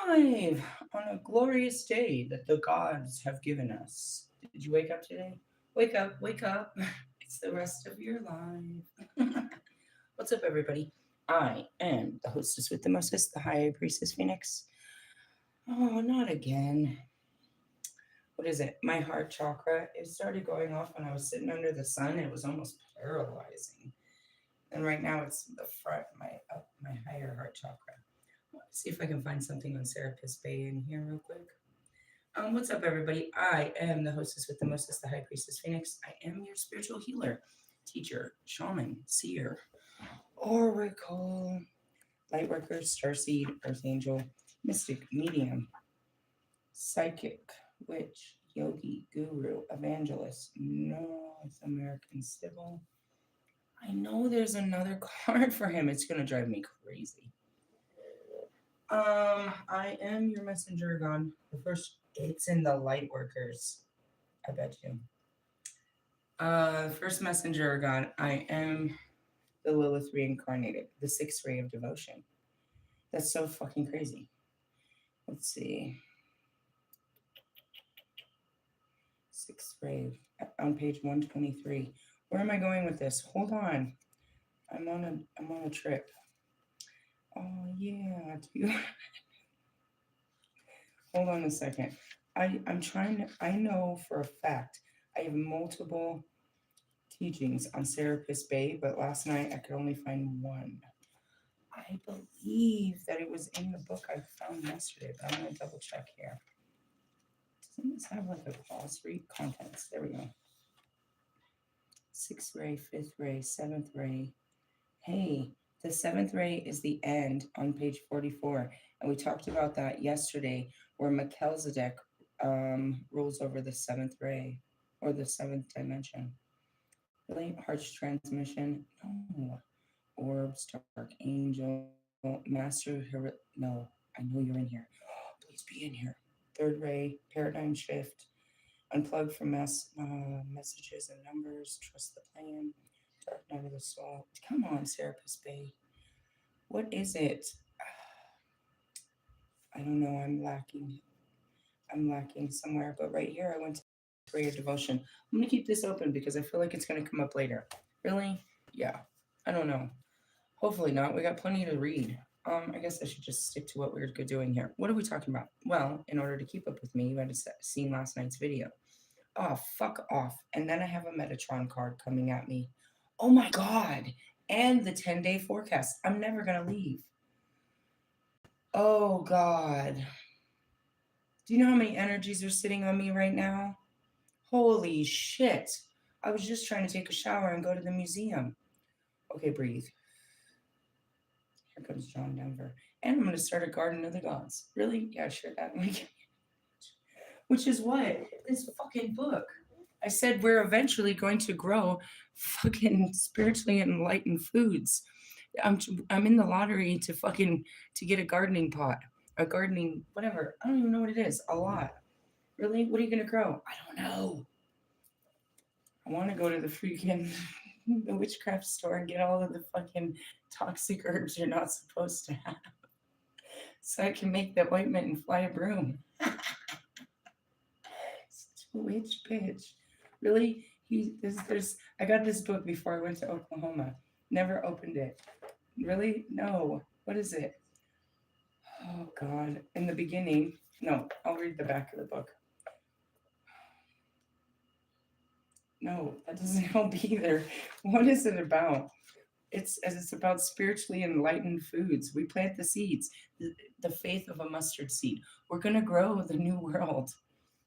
Live on a glorious day that the gods have given us. Did you wake up today? Wake up, wake up. It's the rest of your life. What's up, everybody? I am the hostess with the mostest, the High Priestess Phoenix. Oh, not again. What is it? My heart chakra. It started going off when I was sitting under the sun. It was almost paralyzing. And right now it's the front, my higher heart chakra. Let's see if I can find something on Serapis Bay in here real quick. What's up, everybody? I am the hostess with the mostest, the High Priestess Phoenix. I am your spiritual healer, teacher, shaman, seer, oracle, lightworker, starseed, earth angel, mystic, medium, psychic, witch, yogi, guru, evangelist, North American civil. I know there's another card for him. It's gonna drive me crazy. I am your messenger, God. The first, it's in the light workers. I bet you. First messenger, God. I am the Lilith reincarnated, the sixth ray of devotion. That's so fucking crazy. Let's see. Sixth ray on page 123. Where am I going with this? Hold on. I'm on a trip. Oh yeah. Hold on a second. I'm trying to, I know for a fact I have multiple teachings on Serapis Bay, but last night I could only find one. I believe that it was in the book I found yesterday, but I'm gonna double check here. Doesn't this have like a clause? Read contents. There we go. Sixth ray, fifth ray, seventh ray. Hey, the seventh ray is the end on page 44. And we talked about that yesterday, where Melchizedek rules over the seventh ray or the seventh dimension. Really? Heart's transmission? No. Orbs, dark angel, no, I know you're in here. Please be in here. Third ray, paradigm shift, unplug from messages and numbers, trust the plan, dark night of the soul. Come on, Serapis Bay. What is it? I don't know. I'm lacking somewhere, but right here I went to prayer devotion. I'm gonna keep this open because I feel like it's gonna come up later. Really? Yeah. I don't know. Hopefully not. We got plenty to read. I guess I should just stick to what we're doing here. What are we talking about? Well, in order to keep up with me, you had to seen last night's video. Oh, fuck off. And then I have a Metatron card coming at me. Oh my god. And the 10-day forecast. I'm never gonna leave. Oh god. Do you know how many energies are sitting on me right now? Holy shit. I was just trying to take a shower and go to the museum. Okay, breathe. Here comes John Denver. And I'm going to start a garden of the gods. Really? Yeah, sure. That make Which is what? This fucking book. I said we're eventually going to grow fucking spiritually enlightened foods. I'm in the lottery to get a gardening pot, a gardening whatever. I don't even know what it is. A lot. Really? What are you gonna grow? I don't know. I want to go to the freaking the witchcraft store and get all of the fucking toxic herbs you're not supposed to have, so I can make the ointment and fly a broom. Such a witch bitch. Really? There's I got this book before I went to Oklahoma. Never opened it. Really? No. What is it? Oh God. In the beginning. No, I'll read the back of the book. No, that doesn't help either. What is it about? It's about spiritually enlightened foods. We plant the seeds, the faith of a mustard seed. We're gonna grow the new world.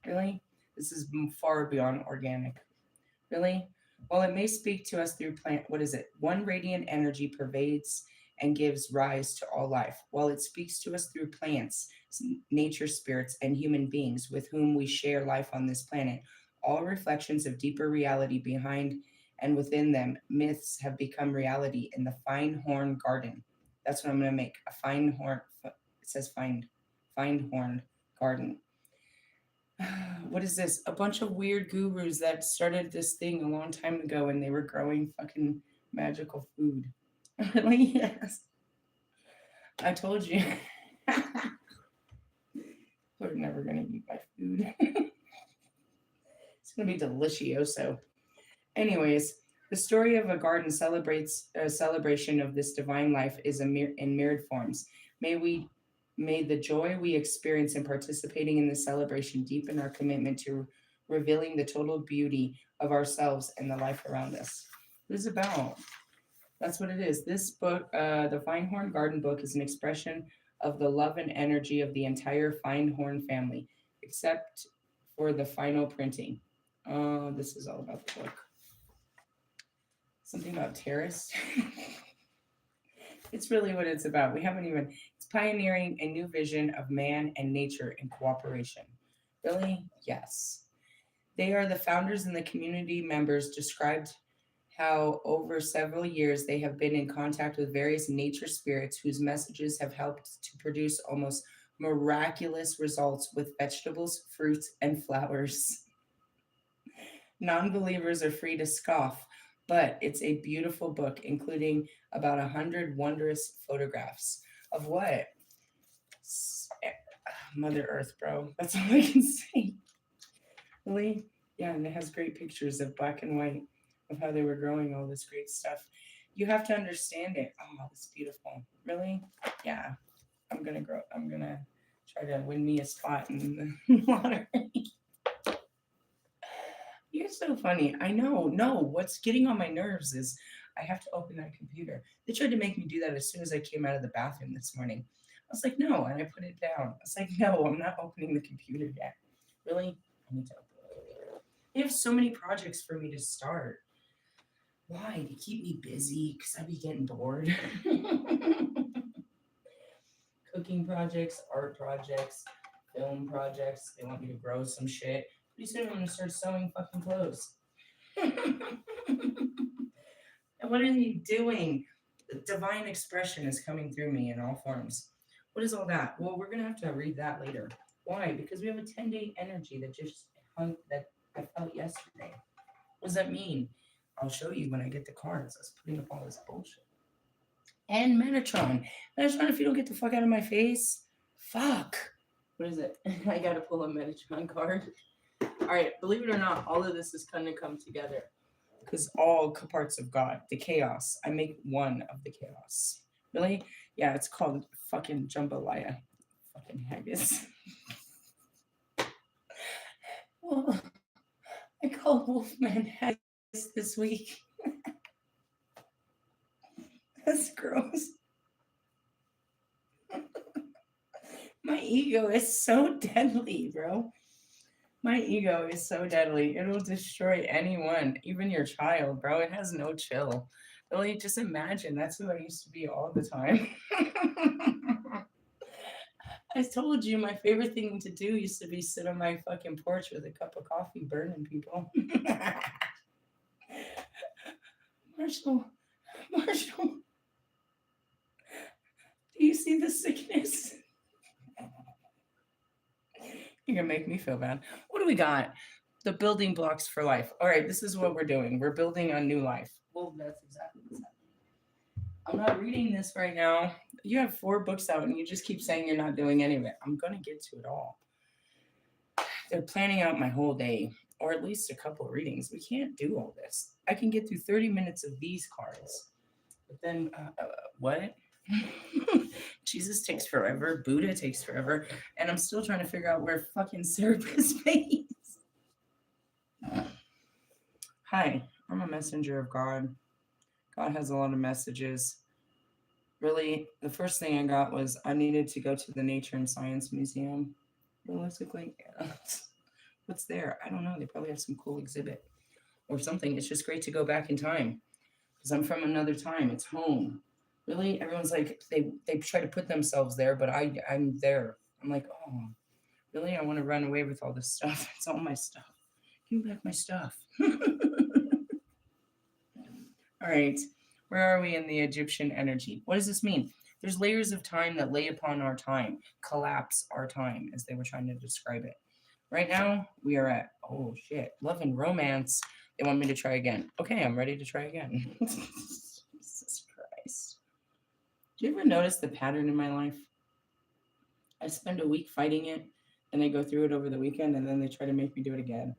Really? This is far beyond organic. Really? While it may speak to us through plant, what is it? One radiant energy pervades and gives rise to all life. While it speaks to us through plants, nature spirits, and human beings with whom we share life on this planet, all reflections of deeper reality behind and within them, myths have become reality in the fine horn garden. That's what I'm going to make. A fine horn, it says fine horn garden. What is this? A bunch of weird gurus that started this thing a long time ago and they were growing fucking magical food. Really? Yes. I told you. my food. It's gonna be delicioso. Anyways, the story of a garden celebrates a celebration of this divine life is in mirrored forms. May we may the joy we experience in participating in this celebration deepen our commitment to revealing the total beauty of ourselves and the life around us. What is it about? That's what it is. This book, the Feinhorn Garden book, is an expression of the love and energy of the entire Feinhorn family, except for the final printing. This is all about the book. Something about terrace. It's really what it's about. We haven't even, it's pioneering a new vision of man and nature in cooperation. Really? Yes. They are the founders and the community members described how over several years they have been in contact with various nature spirits whose messages have helped to produce almost miraculous results with vegetables, fruits, and flowers. Non believers are free to scoff, but it's a beautiful book, including about 100 wondrous photographs of what? Mother Earth, bro. That's all I can say. Really? Yeah, and it has great pictures of black and white of how they were growing all this great stuff. You have to understand it. Oh, it's beautiful. Really? Yeah. I'm gonna try to win me a spot in the lottery. You're so funny. I know. No, what's getting on my nerves is I have to open that computer. They tried to make me do that as soon as I came out of the bathroom this morning. I was like, no, and I put it down. I was like, no, I'm not opening the computer yet. Really? I need to open the computer. They have so many projects for me to start. Why? To keep me busy? Because I'd be getting bored. Cooking projects, art projects, film projects. They want me to grow some shit. Pretty soon I'm going to start sewing fucking clothes. And what are you doing? The divine expression is coming through me in all forms. What is all that? Well, we're gonna have to read that later. Why? Because we have a 10-day energy that just hung that I felt yesterday. What does that mean? I'll show you when I get the cards. I was putting up all this bullshit. And Metatron. Metatron, if you don't get the fuck out of my face, fuck. What is it? I gotta pull a Metatron card. All right, believe it or not, all of this is gonna come together because all parts of God, the chaos. I make one of the chaos. Really? Yeah, it's called fucking jambalaya. Fucking haggis. Well, I called Wolfman haggis this week. That's gross. My ego is so deadly, bro. My ego is so deadly. It'll destroy anyone, even your child, bro. It has no chill. Really, just imagine that's who I used to be all the time. I told you my favorite thing to do used to be sit on my fucking porch with a cup of coffee burning people. Marshall, Marshall, do you see the sickness? You're gonna make me feel bad. What do we got? The building blocks for life. All right, this is what we're doing. We're building a new life. Well, that's exactly what's happening. I'm not reading this right now. You have 4 books out and you just keep saying you're not doing any of it. I'm gonna get to it all. They're planning out my whole day, or at least a couple of readings. We can't do all this. I can get through 30 minutes of these cards. But then, what? Jesus takes forever. Buddha takes forever. And I'm still trying to figure out where fucking Cerberus is. Hi, I'm a messenger of God. God has a lot of messages. Really, the first thing I got was I needed to go to the Nature and Science Museum. Realistically, yeah. What's there? I don't know. They probably have some cool exhibit or something. It's just great to go back in time because I'm from another time. It's home. Really, everyone's like they try to put themselves there, but I'm there. I'm like, oh, really? I want to run away with all this stuff. It's all my stuff. Give me back my stuff. All right. Where are we in the Egyptian energy? What does this mean? There's layers of time that lay upon our time, collapse our time, as they were trying to describe it. Right now, we are at, oh shit, love and romance. They want me to try again. Okay, I'm ready to try again. Jesus Christ. Do you ever notice the pattern in my life? I spend a week fighting it, and I go through it over the weekend, and then they try to make me do it again.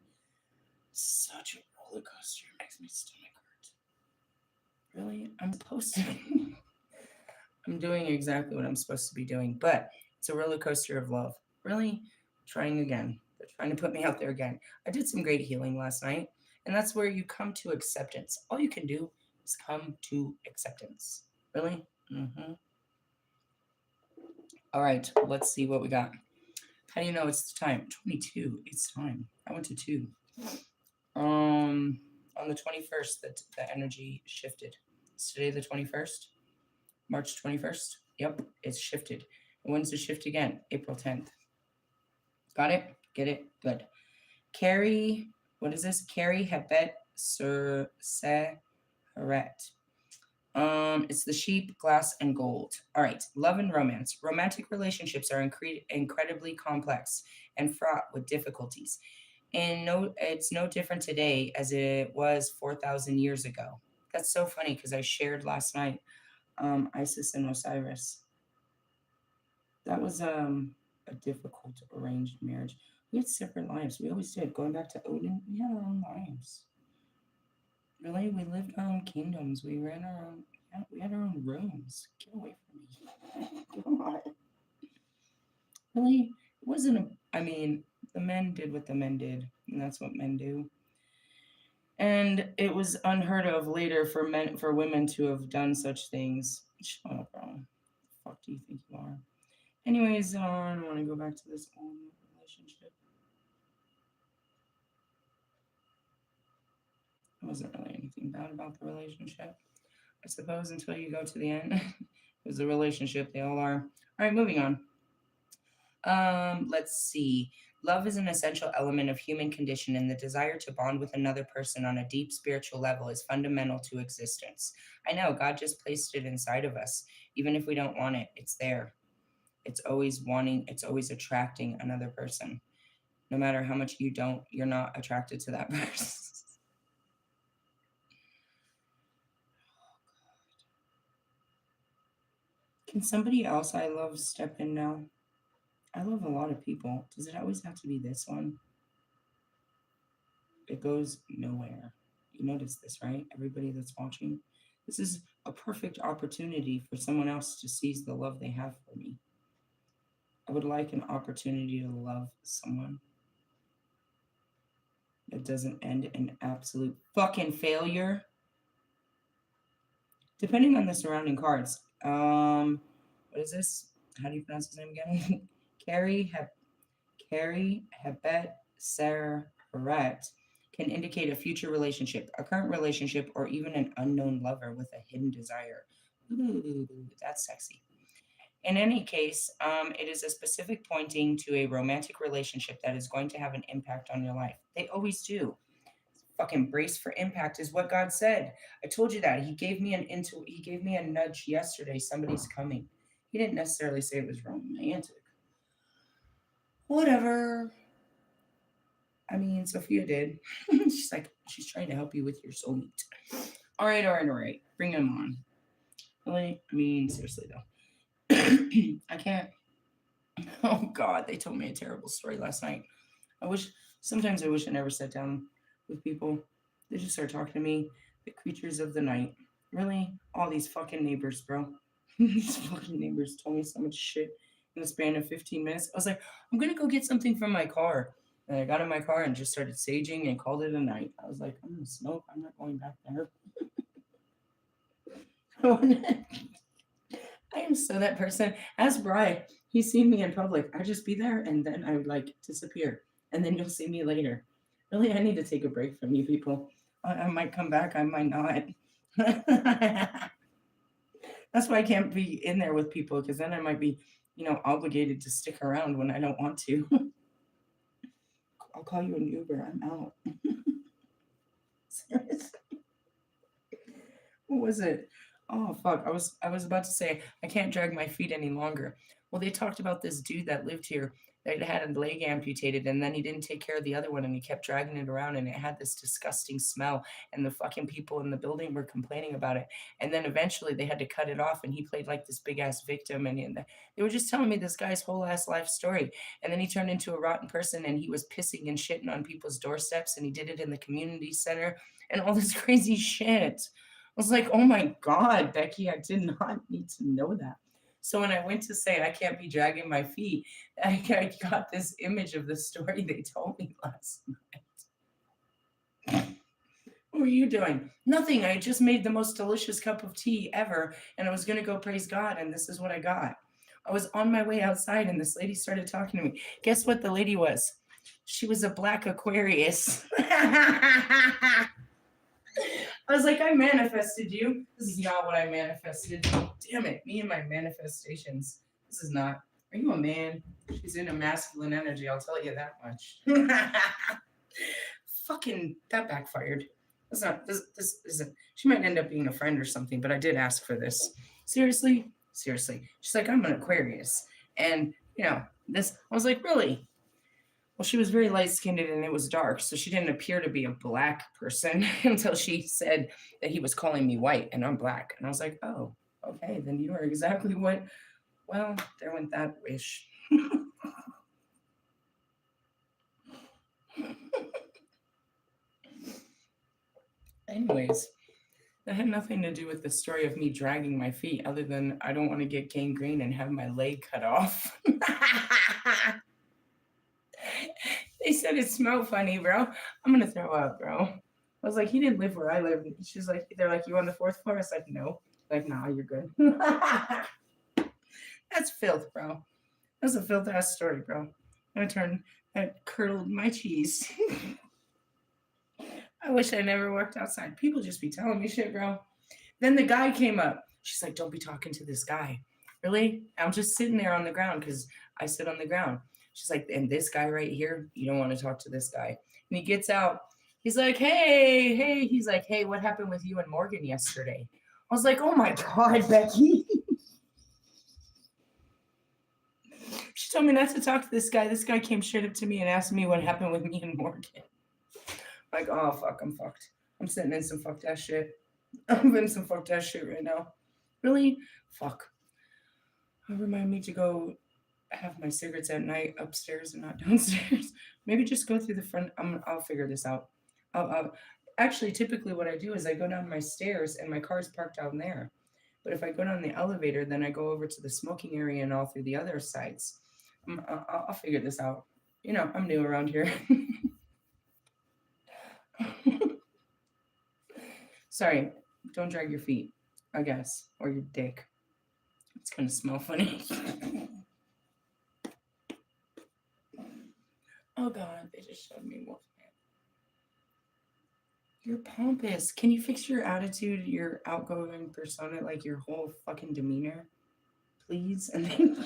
Such a roller coaster. It makes my stomach hurt. Really? I'm supposed to. I'm doing exactly what I'm supposed to be doing, but it's a roller coaster of love. Really? Trying again. They're trying to put me out there again. I did some great healing last night, and that's where you come to acceptance. All you can do is come to acceptance. Really? Mm-hmm. All right, let's see what we got. How do you know it's the time? 22. It's time. I went to 2. On the 21st, the energy shifted. It's today the 21st, March 21st. Yep, it's shifted. And when's it shift again? April 10th. Got it? Get it? Good. Carrie, what is this? Carrie Hebet Sur Seheret. It's the sheep, glass, and gold. All right, love and romance. Romantic relationships are incredibly complex and fraught with difficulties. And no, it's no different today as it was 4,000 years ago. That's so funny because I shared last night Isis and Osiris. That was a difficult arranged marriage. We had separate lives. We always did. Going back to Odin, we had our own lives. Really, we lived our own kingdoms. We ran our own. Yeah, we had our own rooms. Get away from me! God, really, it wasn't a. I mean, the men did what the men did, and that's what men do. And it was unheard of later for women to have done such things. Shut up, bro. The fuck do you think you are? Anyways, I want to go back to this old relationship. It wasn't really anything bad about the relationship, I suppose, until you go to the end. It was a relationship, they all are. All right, moving on. Let's see. Love is an essential element of human condition, and the desire to bond with another person on a deep spiritual level is fundamental to existence. I know God just placed it inside of us. Even if we don't want it, it's there. It's always wanting, it's always attracting another person. No matter how much you're not attracted to that person. Can somebody else I love step in now? I love a lot of people. Does it always have to be this one? It goes nowhere. You notice this, right? Everybody that's watching. This is a perfect opportunity for someone else to seize the love they have for me. I would like an opportunity to love someone that doesn't end in absolute fucking failure. Depending on the surrounding cards. What is this? How do you pronounce his name again? Carrie Hebet Serret can indicate a future relationship, a current relationship, or even an unknown lover with a hidden desire. Ooh, that's sexy. In any case, it is a specific pointing to a romantic relationship that is going to have an impact on your life. They always do. Fucking brace for impact is what God said. I told you that. He gave me a nudge yesterday. Somebody's coming. He didn't necessarily say it was romantic. Whatever. I mean, Sophia did. She's like, she's trying to help you with your soulmate. All right, all right, all right. Bring him on. Really? I mean, seriously though. I can't. Oh God, they told me a terrible story last night. Sometimes I wish I never sat down with people. They just start talking to me. The creatures of the night. Really? All these fucking neighbors, bro. These fucking neighbors told me so much shit in the span of 15 minutes. I was like, I'm gonna go get something from my car. And I got in my car and just started saging and called it a night. I was like, I'm gonna smoke. I'm not going back there. I am so that person. Ask Bry. He's seen me in public. I just be there and then I would like disappear. And then you'll see me later. Really, I need to take a break from you people. I might come back. I might not. That's why I can't be in there with people because then I might be, obligated to stick around when I don't want to. I'll call you an Uber. I'm out. Seriously. What was it? Oh fuck! I was about to say I can't drag my feet any longer. Well, they talked about this dude that lived here that had a leg amputated, and then he didn't take care of the other one, and he kept dragging it around, and it had this disgusting smell, and the fucking people in the building were complaining about it. And then eventually they had to cut it off, and he played like this big ass victim, and they were just telling me this guy's whole ass life story. And then he turned into a rotten person, and he was pissing and shitting on people's doorsteps, and he did it in the community center, and all this crazy shit. I was like, oh my God, Becky, I did not need to know that. So when I went to say I can't be dragging my feet, I got this image of the story they told me last night. What were you doing? Nothing. I just made the most delicious cup of tea ever, and I was going to go praise God, and this is what I got. I was on my way outside, and this lady started talking to me. Guess what the lady was? She was a black Aquarius. I was like, I manifested you. This is not what I manifested. Damn it, me and my manifestations. This is not. Are you a man? She's in a masculine energy, I'll tell you that much. Fucking, that backfired. That's not, this isn't, she might end up being a friend or something, but I did ask for this. Seriously? Seriously. She's like, I'm an Aquarius. And, this, I was like, really? Well, she was very light skinned and it was dark, so she didn't appear to be a black person until she said that he was calling me white and I'm black. And I was like, oh, okay, then you are exactly what. Well, there went that wish. Anyways, that had nothing to do with the story of me dragging my feet, other than I don't want to get gangrene and have my leg cut off. They said it smelled funny, bro. I'm gonna throw up, bro. I was like, he didn't live where I live. She's like, they're like, you on the fourth floor? I was like, no. Like, nah, you're good. That's filth, bro. That's a filth ass story, bro. That curdled my cheese. I wish I never worked outside. People just be telling me shit, bro. Then the guy came up. She's like, don't be talking to this guy. Really? I'm just sitting there on the ground because I sit on the ground. She's like, and this guy right here, you don't want to talk to this guy. And he gets out. He's like, hey. He's like, hey, what happened with you and Morgan yesterday? I was like, oh my God, Becky. She told me not to talk to this guy. This guy came straight up to me and asked me what happened with me and Morgan. Like, oh, fuck, I'm fucked. I'm sitting in some fucked ass shit. I'm in some fucked ass shit right now. Really? Fuck. Remind me to go have my cigarettes at night upstairs and not downstairs. Maybe just go through the front. I'll figure this out. Actually, typically what I do is I go down my stairs and my car's parked down there. But if I go down the elevator, then I go over to the smoking area and all through the other sites. I'll figure this out. I'm new around here. Sorry, don't drag your feet, I guess, or your dick. It's gonna smell funny. Oh God, they just showed me Wolfman. You're pompous. Can you fix your attitude, your outgoing persona, like your whole fucking demeanor, please? And then,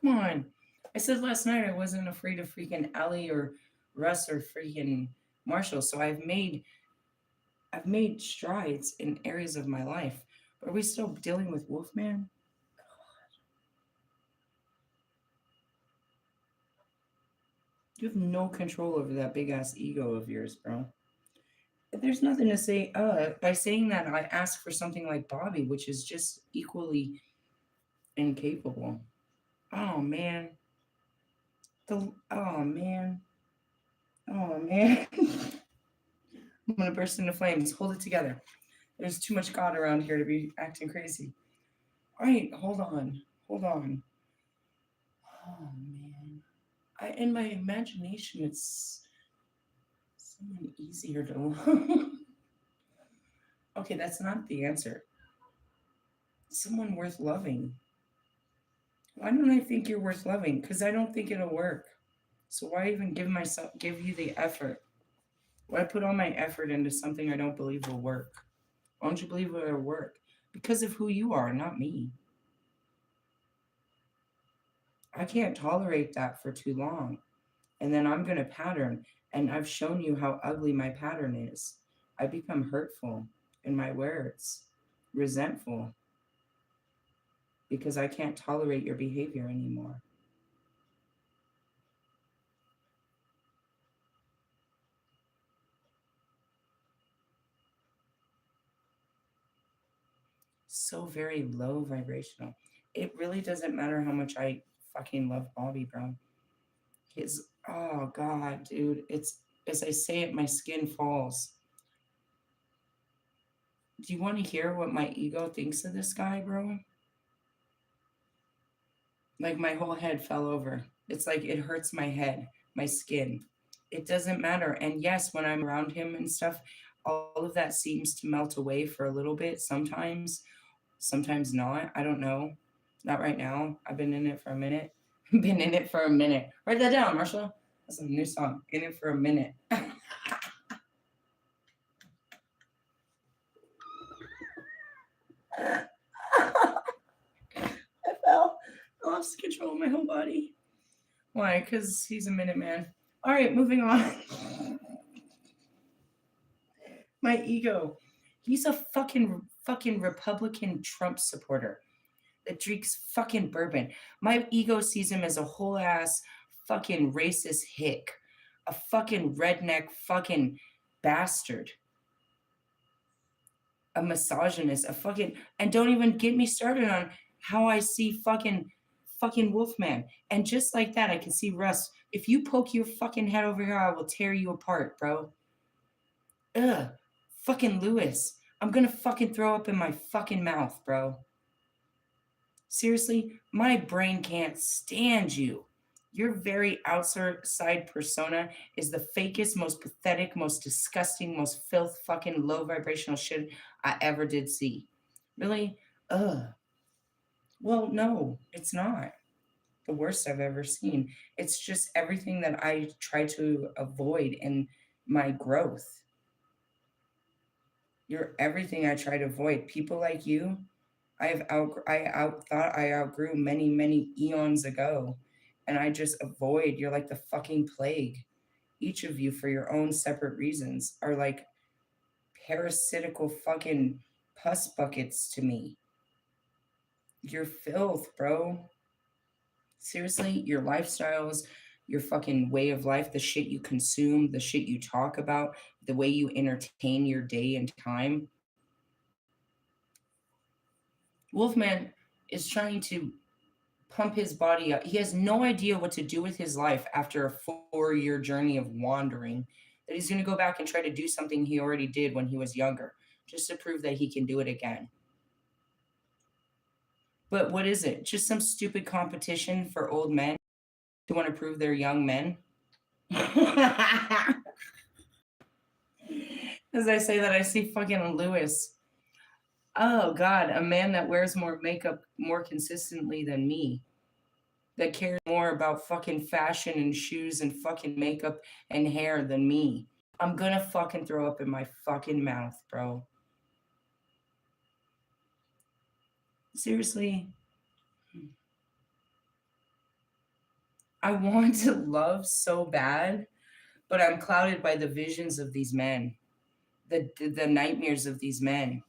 come on. I said last night I wasn't afraid of freaking Allie or Russ or freaking Marshall, so I've made strides in areas of my life. But are we still dealing with Wolfman? You have no control over that big ass ego of yours, bro. There's nothing to say. By saying that, I ask for something like Bobby, which is just equally incapable. Oh man. Oh man. Oh man. I'm gonna burst into flames. Hold it together. There's too much God around here to be acting crazy. All right, hold on. Oh man. In my imagination, it's someone easier to love. Okay, that's not the answer. Someone worth loving. Why don't I think you're worth loving? Because I don't think it'll work. So why even give you the effort? Why put all my effort into something I don't believe will work? Why don't you believe it'll work? Because of who you are, not me. I can't tolerate that for too long. And then I'm going to pattern. And I've shown you how ugly my pattern is. I become hurtful in my words, resentful, because I can't tolerate your behavior anymore. So very low vibrational. It really doesn't matter how much I fucking love Bobby, bro. His, oh God, dude. It's, as I say it, my skin falls. Do you want to hear what my ego thinks of this guy, bro? Like my whole head fell over. It's like it hurts my head, my skin. It doesn't matter. And yes, when I'm around him and stuff, all of that seems to melt away for a little bit sometimes, sometimes not. I don't know. Not right now. I've been in it for a minute. Been in it for a minute. Write that down, Marshall. That's a new song. In it for a minute. I fell. I lost control of my whole body. Why? Because he's a minute man. All right, moving on. My ego. He's a fucking Republican Trump supporter that drinks fucking bourbon. My ego sees him as a whole ass fucking racist hick, a fucking redneck fucking bastard, a misogynist, a fucking, and don't even get me started on how I see fucking Wolfman. And just like that, I can see Russ. If you poke your fucking head over here, I will tear you apart, bro. Ugh. Fucking Lewis. I'm gonna fucking throw up in my fucking mouth, bro. Seriously, my brain can't stand you. Your very outside persona is the fakest, most pathetic, most disgusting, most filth fucking low vibrational shit I ever did see. Really? Ugh. Well, no, it's not the worst I've ever seen. It's just everything that I try to avoid in my growth. You're everything I try to avoid. People like you, I outgrew many eons ago, and I just avoid. You're like the fucking plague. Each of you, for your own separate reasons, are like parasitical fucking pus buckets to me. You're filth, bro. Seriously, your lifestyles, your fucking way of life, the shit you consume, the shit you talk about, the way you entertain your day and time. Wolfman is trying to pump his body up. He has no idea what to do with his life after a 4-year journey of wandering. That he's going to go back and try to do something he already did when he was younger, just to prove that he can do it again. But what is it? Just some stupid competition for old men who want to prove they're young men? As I say that, I see fucking Lewis. Oh God, a man that wears more makeup more consistently than me, that cares more about fucking fashion and shoes and fucking makeup and hair than me. I'm gonna fucking throw up in my fucking mouth, bro. Seriously, I want to love so bad, but I'm clouded by the visions of these men, the nightmares of these men.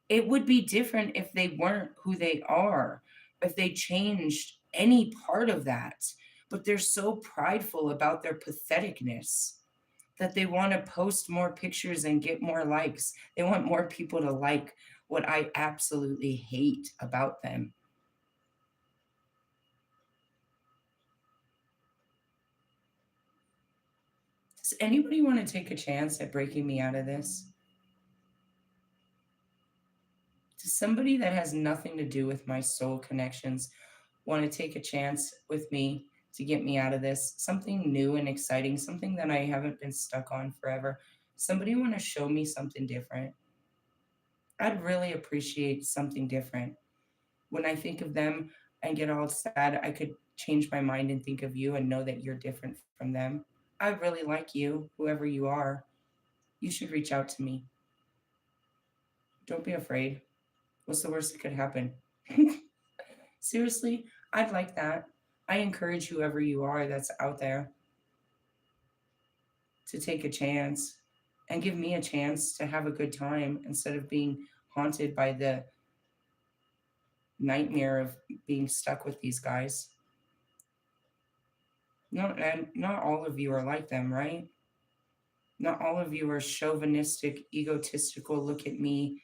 It would be different if they weren't who they are, if they changed any part of that. But they're so prideful about their patheticness that they want to post more pictures and get more likes. They want more people to like what I absolutely hate about them. Does anybody want to take a chance at breaking me out of this? Does somebody that has nothing to do with my soul connections want to take a chance with me to get me out of this? Something new and exciting, something that I haven't been stuck on forever. Somebody want to show me something different? I'd really appreciate something different. When I think of them and get all sad, I could change my mind and think of you and know that you're different from them. I really like you, whoever you are. You should reach out to me. Don't be afraid. What's the worst that could happen? Seriously, I'd like that. I encourage whoever you are that's out there to take a chance and give me a chance to have a good time instead of being haunted by the nightmare of being stuck with these guys. No, and not all of you are like them, right? Not all of you are chauvinistic, egotistical, look at me,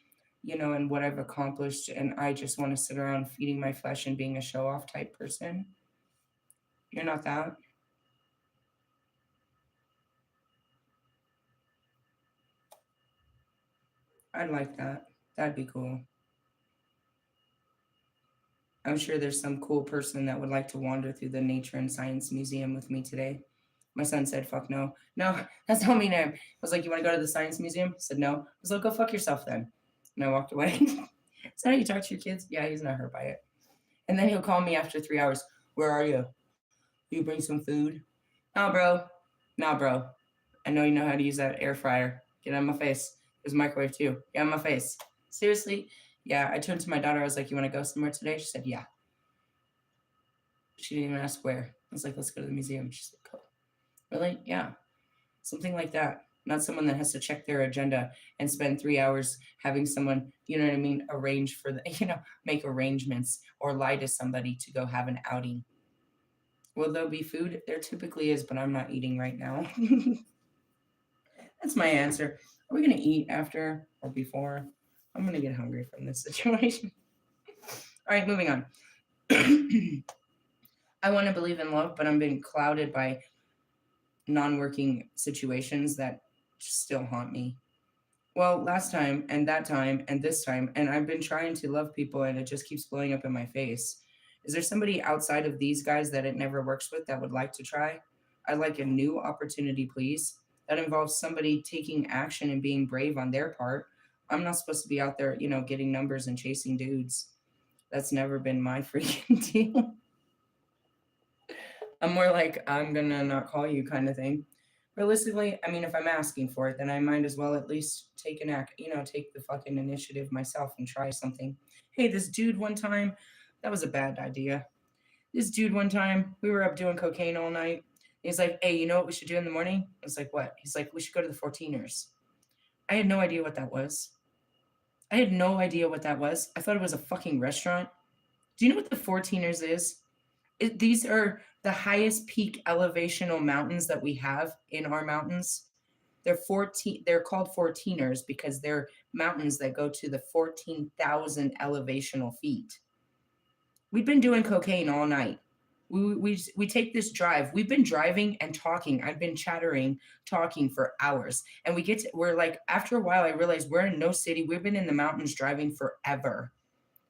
and what I've accomplished, and I just want to sit around feeding my flesh and being a show off type person. You're not that. I'd like that. That'd be cool. I'm sure there's some cool person that would like to wander through the Nature and Science Museum with me today. My son said, fuck no. No, that's not me name. I was like, you want to go to the Science Museum? He said, no. I was like, go fuck yourself then. And I walked away. Is that how you talk to your kids? Yeah, he's not hurt by it. And then he'll call me after 3 hours. Where are you? Will you bring some food? No, bro. No, bro. I know you know how to use that air fryer. Get out of my face. There's a microwave too. Get out of my face. Seriously? Yeah, I turned to my daughter. I was like, you want to go somewhere today? She said, yeah. She didn't even ask where. I was like, let's go to the museum. She said, go. Really? Yeah. Something like that. Not someone that has to check their agenda and spend 3 hours having someone, you know what I mean, arrange for the, make arrangements or lie to somebody to go have an outing. Will there be food? There typically is, but I'm not eating right now. That's my answer. Are we going to eat after or before? I'm going to get hungry from this situation. All right, moving on. I want to believe in love, but I'm being clouded by non-working situations that still haunt me. Well, last time and that time and this time, and I've been trying to love people and it just keeps blowing up in my face. Is there somebody outside of these guys that it never works with that would like to try? I'd like a new opportunity, please. That involves somebody taking action and being brave on their part. I'm not supposed to be out there, getting numbers and chasing dudes. That's never been my freaking deal. I'm more like, I'm gonna not call you kind of thing. Realistically, I mean, if I'm asking for it, then I might as well at least take an act, take the fucking initiative myself and try something. Hey, this dude one time, that was a bad idea. This dude one time, we were up doing cocaine all night. He's like, hey, you know what we should do in the morning? I was like, what? He's like, we should go to the 14ers. I had no idea what that was. I had no idea what that was. I thought it was a fucking restaurant. Do you know what the 14ers is? These are the highest peak elevational mountains that we have in our mountains. They're called 14ers because they're mountains that go to the 14,000 elevational feet. We've been doing cocaine all night. We take this drive. We've been driving and talking. I've been talking for hours. And we're like, after a while, I realized we're in no city. We've been in the mountains driving forever,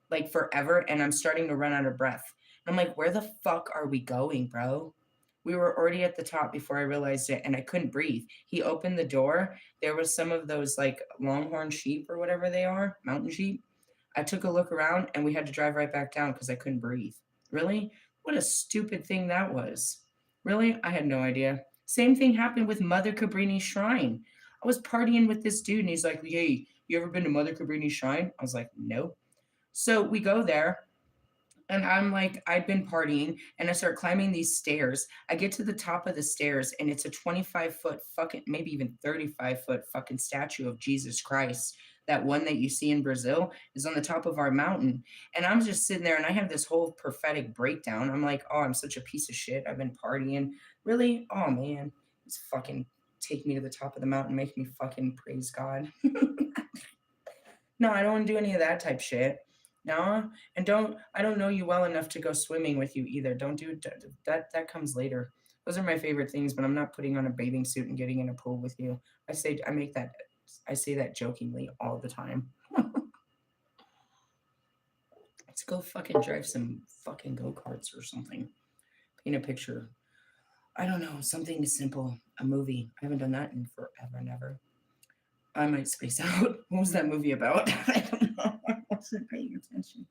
like forever. And I'm starting to run out of breath. I'm like, where the fuck are we going, bro? We were already at the top before I realized it, and I couldn't breathe. He opened the door. There was some of those like longhorn sheep or whatever they are, mountain sheep. I took a look around, and we had to drive right back down because I couldn't breathe. Really? What a stupid thing that was. Really? I had no idea. Same thing happened with Mother Cabrini's shrine. I was partying with this dude, and he's like, hey, you ever been to Mother Cabrini's shrine? I was like, no. So we go there, and I'm like, I've been partying and I start climbing these stairs. I get to the top of the stairs and it's a 25-foot fucking, maybe even 35-foot fucking statue of Jesus Christ. That one that you see in Brazil is on the top of our mountain. And I'm just sitting there and I have this whole prophetic breakdown. I'm like, oh, I'm such a piece of shit. I've been partying. Really? Oh, man. It's fucking take me to the top of the mountain, make me fucking praise God. No, I don't want to do any of that type shit. No, and I don't know you well enough to go swimming with you either. Don't do that. That comes later. Those are my favorite things, but I'm not putting on a bathing suit and getting in a pool with you. I say that jokingly all the time. Let's go fucking drive some fucking go-karts or something. Paint a picture. I don't know, something simple. A movie. I haven't done that in forever and ever. I might space out. What was that movie about? I don't know. I wasn't paying attention.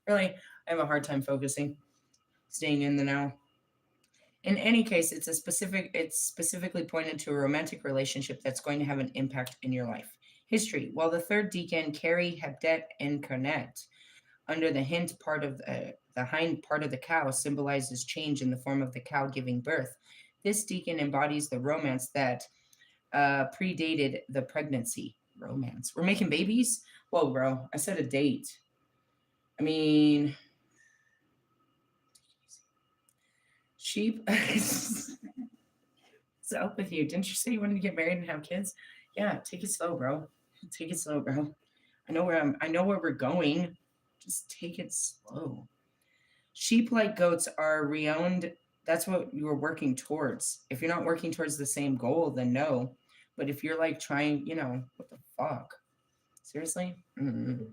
Really, I have a hard time focusing, staying in the now. In any case, it's specifically pointed to a romantic relationship that's going to have an impact in your life. History. While the third deacon, Carrie Hebdet Incarnate, under the the hind part of the cow symbolizes change in the form of the cow giving birth. This deacon embodies the romance that predated the pregnancy. Romance. We're making babies? Whoa, bro. I said a date. I mean, sheep. What's up with you? Didn't you say you wanted to get married and have kids? Yeah, take it slow, bro. Take it slow, bro. I know where we're going. Just take it slow. Sheep like goats are renowned. That's what you're working towards. If you're not working towards the same goal, then no. But if you're like trying, what the fuck? Seriously? Mm-mm.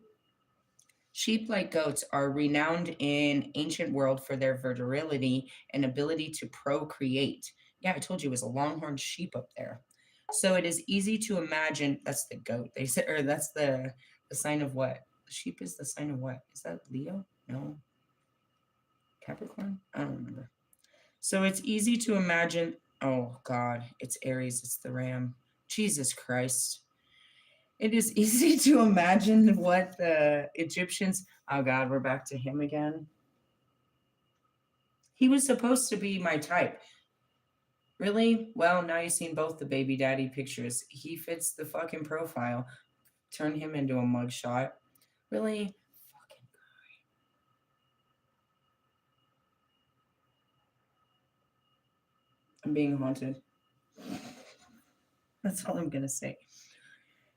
Sheep like goats are renowned in ancient world for their virility and ability to procreate. Yeah, I told you it was a longhorn sheep up there. So it is easy to imagine that's the goat. They said, or that's the sign of what? The sheep is the sign of what? Is that Leo? No. Capricorn? I don't remember. So it's easy to imagine. Oh God, it's Aries, it's the ram. Jesus Christ. It is easy to imagine what the Egyptians. Oh God, we're back to him again. He was supposed to be my type. Really? Well, now you've seen both the baby daddy pictures. He fits the fucking profile. Turn him into a mugshot. Really? Fucking. I'm being haunted. That's all I'm gonna say.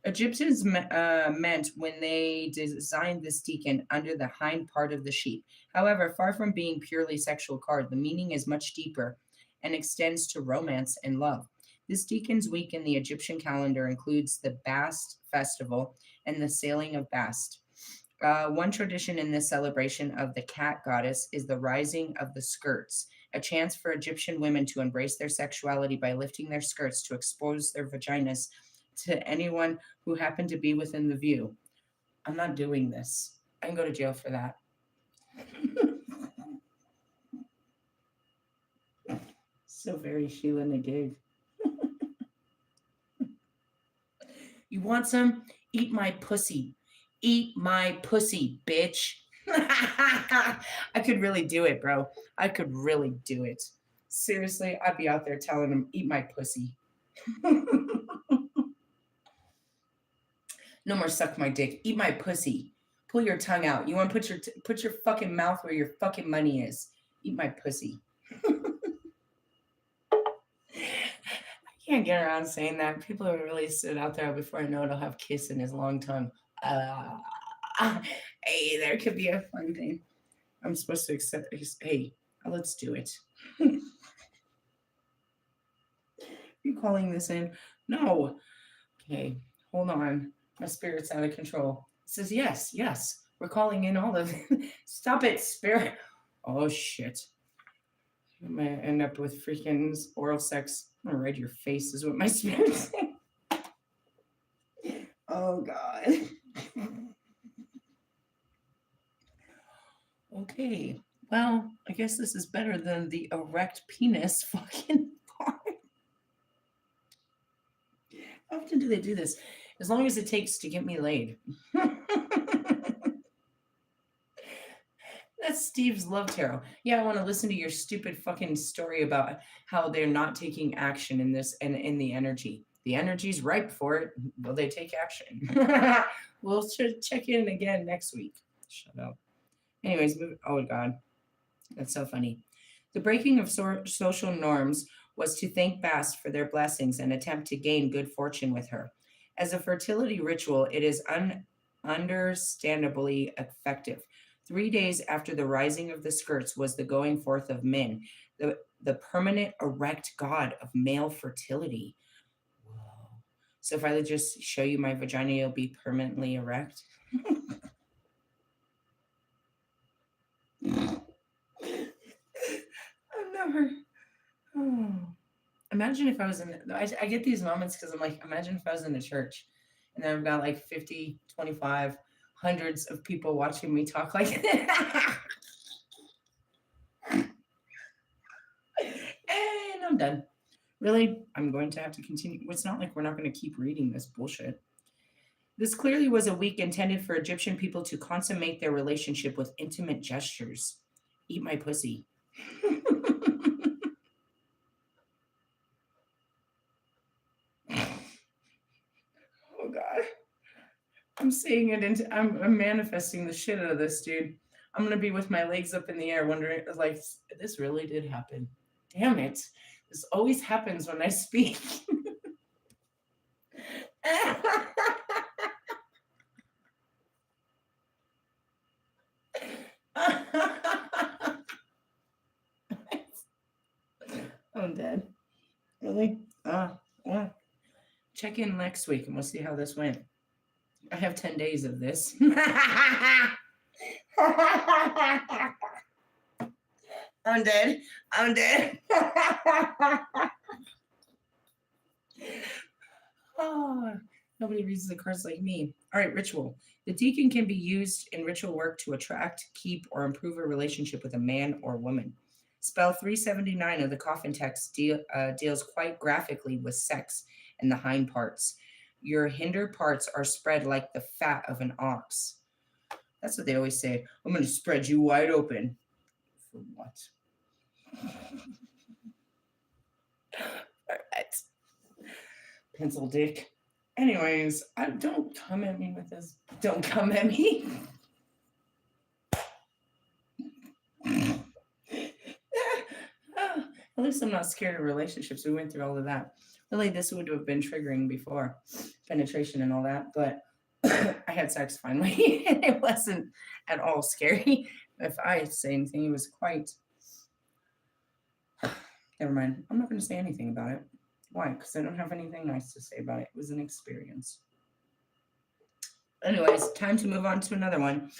Egyptians meant when they designed this deacon under the hind part of the sheep. However, far from being purely sexual card, the meaning is much deeper and extends to romance and love. This deacon's week in the Egyptian calendar includes the Bast festival and the sailing of Bast. One tradition in this celebration of the cat goddess is the rising of the skirts, a chance for Egyptian women to embrace their sexuality by lifting their skirts to expose their vaginas to anyone who happened to be within the view. I'm not doing this. I can go to jail for that. So very Sheila Nagig. You want some? Eat my pussy. Eat my pussy, bitch. I could really do it, bro. I could really do it. Seriously, I'd be out there telling him, eat my pussy. No more suck my dick. Eat my pussy. Pull your tongue out. You want to put your fucking mouth where your fucking money is. Eat my pussy. I can't get around saying that. People have really stood out there before I know it. I'll have kiss in his long tongue. Hey, there could be a fun thing. I'm supposed to accept. Hey, let's do it. You calling this in? No. Okay, hold on. My spirit's out of control. It says yes, yes. We're calling in all of it. Stop it, spirit. Oh shit. I'm gonna end up with freaking oral sex. I'm gonna raid your face, is what my spirit's saying. Oh god. Okay. Well, I guess this is better than the erect penis fucking part. How often do they do this? As long as it takes to get me laid. That's Steve's love tarot. Yeah, I want to listen to your stupid fucking story about how they're not taking action in this and in the energy. The energy's ripe for it. Will they take action? We'll check in again next week. Shut up. Anyways, oh god, that's so funny. The breaking of social norms was to thank Bast for their blessings and attempt to gain good fortune with her. As a fertility ritual, it is understandably effective. 3 days after the rising of the skirts was the going forth of Min, the permanent erect god of male fertility. Whoa. So if I just show you my vagina, you'll be permanently erect? I've never. Oh. Imagine if I was in. I get these moments because I'm like, imagine if I was in a church and then I've got like 50, 25, hundreds of people watching me talk like that. And I'm done. Really, I'm going to have to continue. It's not like we're not going to keep reading this bullshit. This clearly was a week intended for Egyptian people to consummate their relationship with intimate gestures. Eat my pussy. Oh God. I'm saying it into I'm manifesting the shit out of this, dude. I'm gonna be with my legs up in the air, wondering like this really did happen. Damn it! This always happens when I speak. I'm dead. Really? Well, check in next week and we'll see how this went. I have 10 days of this. I'm dead. I'm dead. Oh, nobody reads the cards like me. All right, ritual. The deacon can be used in ritual work to attract, keep, or improve a relationship with a man or woman. Spell 379 of the coffin text deals quite graphically with sex and the hind parts. Your hinder parts are spread like the fat of an ox. That's what they always say. I'm going to spread you wide open. For what? All right. Pencil dick. Anyways, don't come at me with this. Don't come at me. At least I'm not scared of relationships. We went through all of that. Really, this would have been triggering before penetration and all that, but I had sex finally, and it wasn't at all scary. If I say anything, it was quite. Never mind. I'm not going to say anything about it. Why? Because I don't have anything nice to say about it. It was an experience. Anyways, time to move on to another one.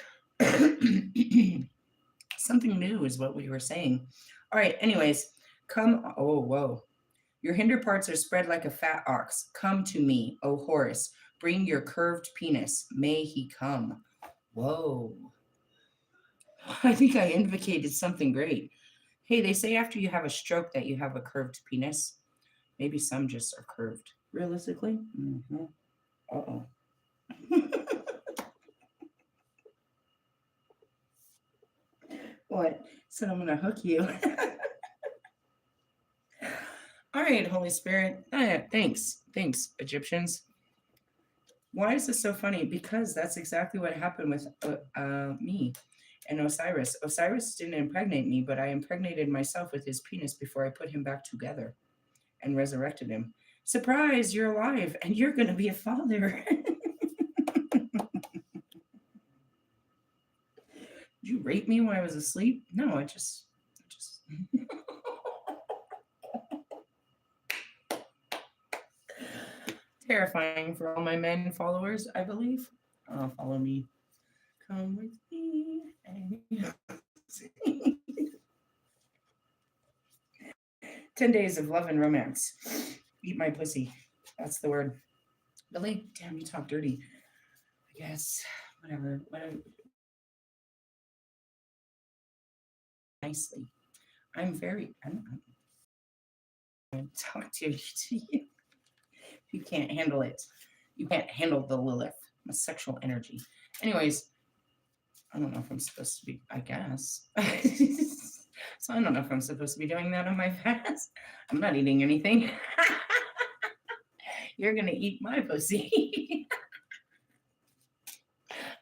Something new is what we were saying. All right, anyways, come. Oh, whoa. Your hinder parts are spread like a fat ox. Come to me, O Horus. Bring your curved penis. May he come. Whoa. I think I invocated something great. Hey, they say after you have a stroke that you have a curved penis. Maybe some just are curved. Realistically? Mm-hmm. Uh-oh. What? Said I'm going to hook you. All right, Holy Spirit. Thanks. Thanks, Egyptians. Why is this so funny? Because that's exactly what happened with me and Osiris. Osiris didn't impregnate me, but I impregnated myself with his penis before I put him back together and resurrected him. Surprise, you're alive and you're going to be a father. Did you rape me when I was asleep? No, I just... Terrifying for all my men followers, I believe. Follow me. Come with me. 10 days of love and romance. Eat my pussy. That's the word. Really? Damn, you talk dirty. I guess. Whatever. Nicely. I don't talk to you. You can't handle it. You can't handle the Lilith, my sexual energy. Anyways, I don't know if I'm supposed to be, I guess. So I don't know if I'm supposed to be doing that on my fast. I'm not eating anything. You're going to eat my pussy.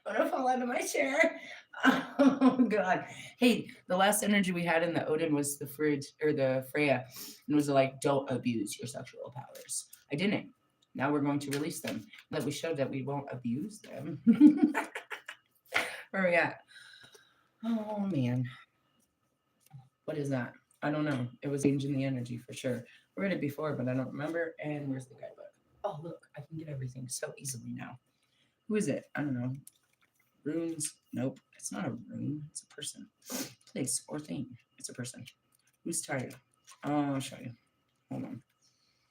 I'm going to fall out of my chair. Oh, God. Hey, the last energy we had in the Odin was the fridge or the Freya. And it was like, don't abuse your sexual powers. I didn't. Now we're going to release them. That we showed that we won't abuse them. Where are we at? Oh, man. What is that? I don't know. It was changing the energy for sure. I read it before, but I don't remember. And where's the guidebook? Oh, look. I can get everything so easily now. Who is it? I don't know. Runes? Nope. It's not a rune. It's a person. Place or thing. It's a person. Who's tired? I'll show you. Hold on.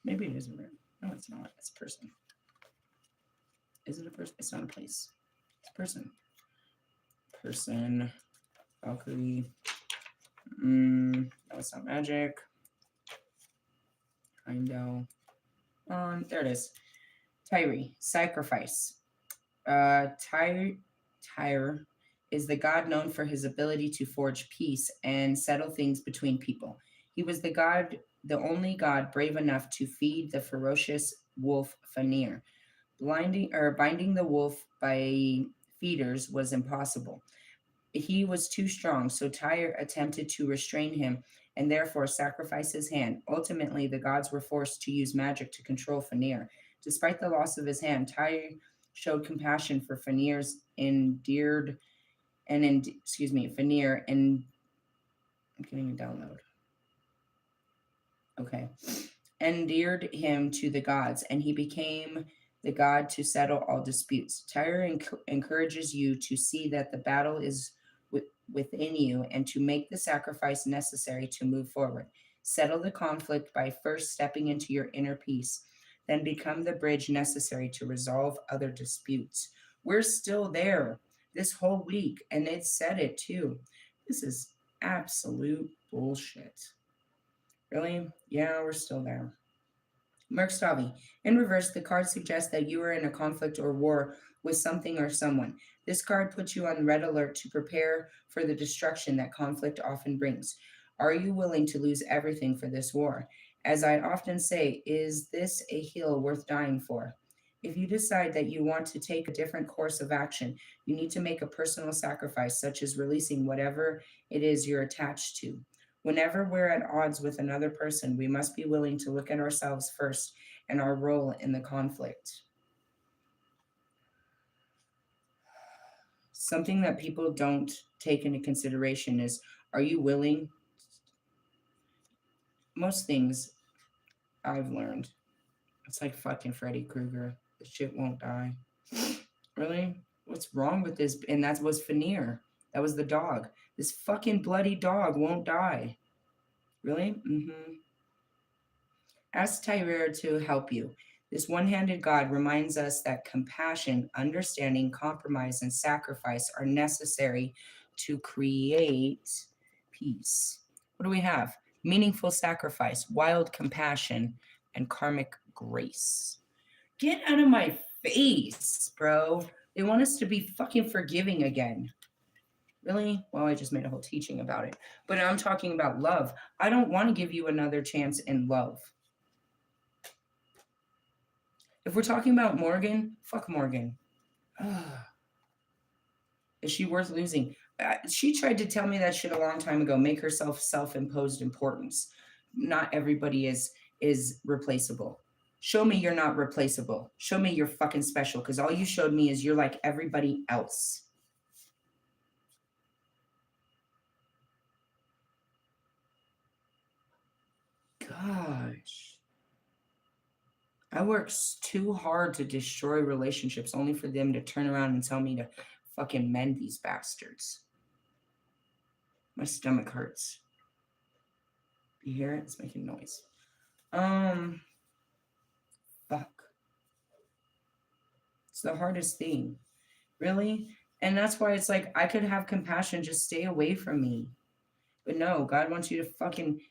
Maybe it is a rune. No, it's not. It's a person. Is it a person? It's not a place. It's a person. Person. Valkyrie. No, it's not magic. Heimdall. There it is. Tyre. Sacrifice. Tyre is the god known for his ability to forge peace and settle things between people. He was the only god brave enough to feed the ferocious wolf Fenrir. Binding the wolf by feeders was impossible. He was too strong, so Tyre attempted to restrain him and therefore sacrifice his hand. Ultimately, the gods were forced to use magic to control Fenrir. Despite the loss of his hand, Tyre showed compassion for Fenrir's endeared Fenrir and I'm getting a download. Okay. Endeared him to the gods, and he became the god to settle all disputes. Tyre encourages you to see that the battle is within you and to make the sacrifice necessary to move forward. Settle the conflict by first stepping into your inner peace, then become the bridge necessary to resolve other disputes. We're still there this whole week, and it said it too. This is absolute bullshit. Really? Yeah, we're still there. Merkstavi. In reverse, the card suggests that you are in a conflict or war with something or someone. This card puts you on red alert to prepare for the destruction that conflict often brings. Are you willing to lose everything for this war? As I often say, is this a hill worth dying for? If you decide that you want to take a different course of action, you need to make a personal sacrifice, such as releasing whatever it is you're attached to. Whenever we're at odds with another person, we must be willing to look at ourselves first and our role in the conflict. Something that people don't take into consideration is, are you willing? Most things I've learned, it's like fucking Freddy Krueger. The shit won't die. Really? What's wrong with this? And that was Fenrir. That was the dog. This fucking bloody dog won't die. Really? Mm-hmm. Ask Tyrer to help you. This one handed God reminds us that compassion, understanding, compromise, and sacrifice are necessary to create peace. What do we have? Meaningful sacrifice, wild compassion, and karmic grace. Get out of my face, bro. They want us to be fucking forgiving again. Really? Well, I just made a whole teaching about it. But I'm talking about love. I don't want to give you another chance in love. If we're talking about Morgan, fuck Morgan. Is she worth losing? She tried to tell me that shit a long time ago. Make herself self-imposed importance. Not everybody is replaceable. Show me you're not replaceable. Show me you're fucking special, because all you showed me is you're like everybody else. Gosh. I work too hard to destroy relationships only for them to turn around and tell me to fucking mend these bastards. My stomach hurts. You hear it? It's making noise. Fuck. It's the hardest thing. Really? And that's why it's like, I could have compassion, just stay away from me. But no, God wants you to fucking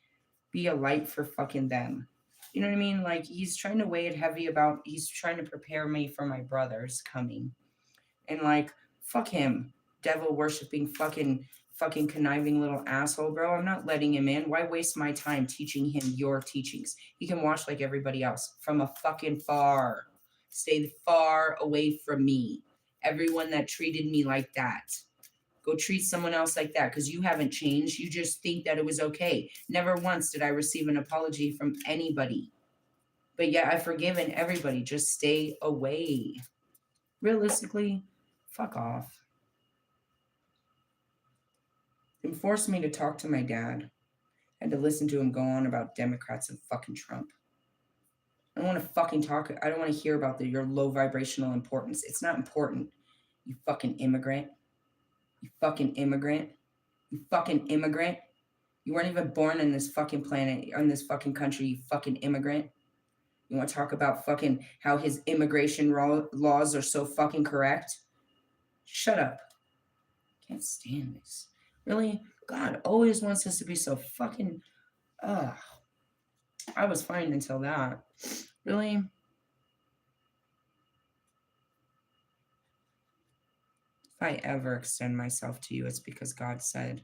be a light for fucking them. You know what I mean? Like, he's trying to weigh it heavy about, he's trying to prepare me for my brothers coming. And like, fuck him. Devil worshipping fucking conniving little asshole, bro. I'm not letting him in. Why waste my time teaching him your teachings? He can watch like everybody else from a fucking far. Stay far away from me. Everyone that treated me like that. Go treat someone else like that, because you haven't changed. You just think that it was okay. Never once did I receive an apology from anybody. But yet I've forgiven everybody. Just stay away. Realistically, fuck off. It forced me to talk to my dad. I had to listen to him go on about Democrats and fucking Trump. I don't want to fucking talk. I don't want to hear about your low vibrational importance. It's not important. You fucking immigrant. You fucking immigrant. You fucking immigrant. You weren't even born in this fucking planet, in this fucking country, you fucking immigrant. You want to talk about fucking how his immigration laws are so fucking correct? Shut up. Can't stand this. Really? God always wants us to be so fucking. Ugh. I was fine until that. Really? If I ever extend myself to you, it's because God said.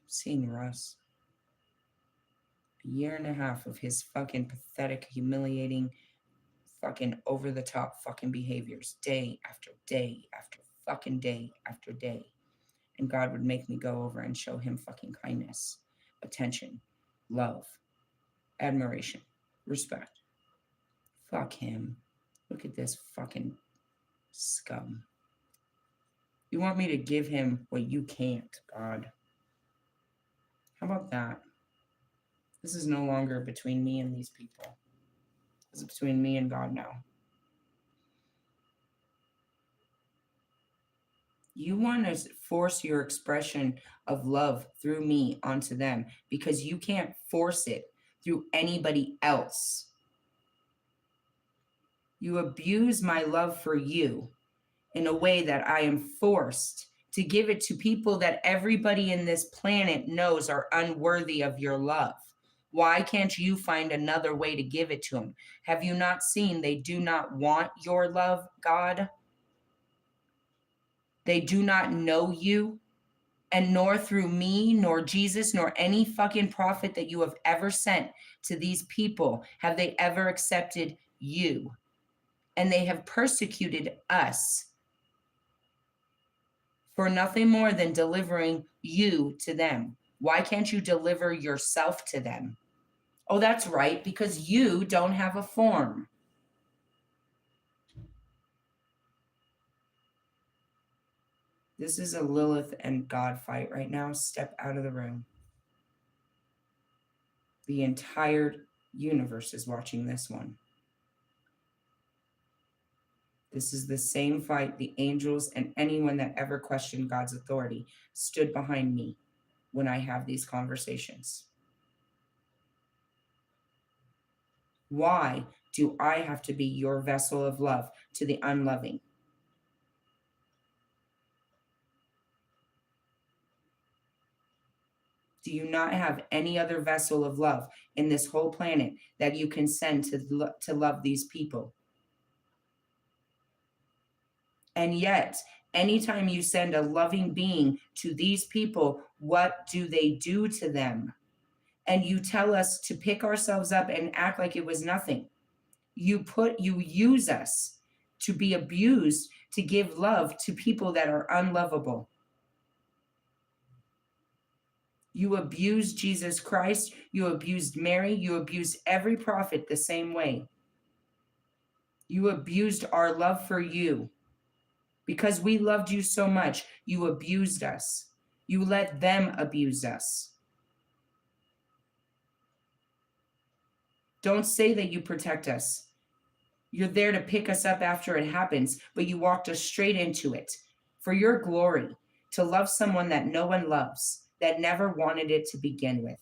Seeing Russ. A year and a half of his fucking pathetic, humiliating fucking over the top fucking behaviors day after day after fucking day after day. And God would make me go over and show him fucking kindness, attention, love, admiration, respect. Fuck him. Look at this fucking scum. You want me to give him what you can't, God. How about that? This is no longer between me and these people. This is between me and God now. You want to force your expression of love through me onto them because you can't force it through anybody else. You abuse my love for you in a way that I am forced to give it to people that everybody in this planet knows are unworthy of your love. Why can't you find another way to give it to them? Have you not seen they do not want your love, God? They do not know you, and nor through me, nor Jesus, nor any fucking prophet that you have ever sent to these people have they ever accepted you. And they have persecuted us for nothing more than delivering you to them. Why can't you deliver yourself to them? Oh, that's right, because you don't have a form. This is a Lilith and God fight right now. Step out of the room. The entire universe is watching this one. This is the same fight the angels and anyone that ever questioned God's authority stood behind me when I have these conversations. Why do I have to be your vessel of love to the unloving? Do you not have any other vessel of love in this whole planet that you can send to love these people? And yet, anytime you send a loving being to these people, what do they do to them? And you tell us to pick ourselves up and act like it was nothing. You use us to be abused to give love to people that are unlovable. You abused Jesus Christ. You abused Mary. You abused every prophet the same way. You abused our love for you. Because we loved you so much, you abused us. You let them abuse us. Don't say that you protect us. You're there to pick us up after it happens, but you walked us straight into it. For your glory, to love someone that no one loves, that never wanted it to begin with.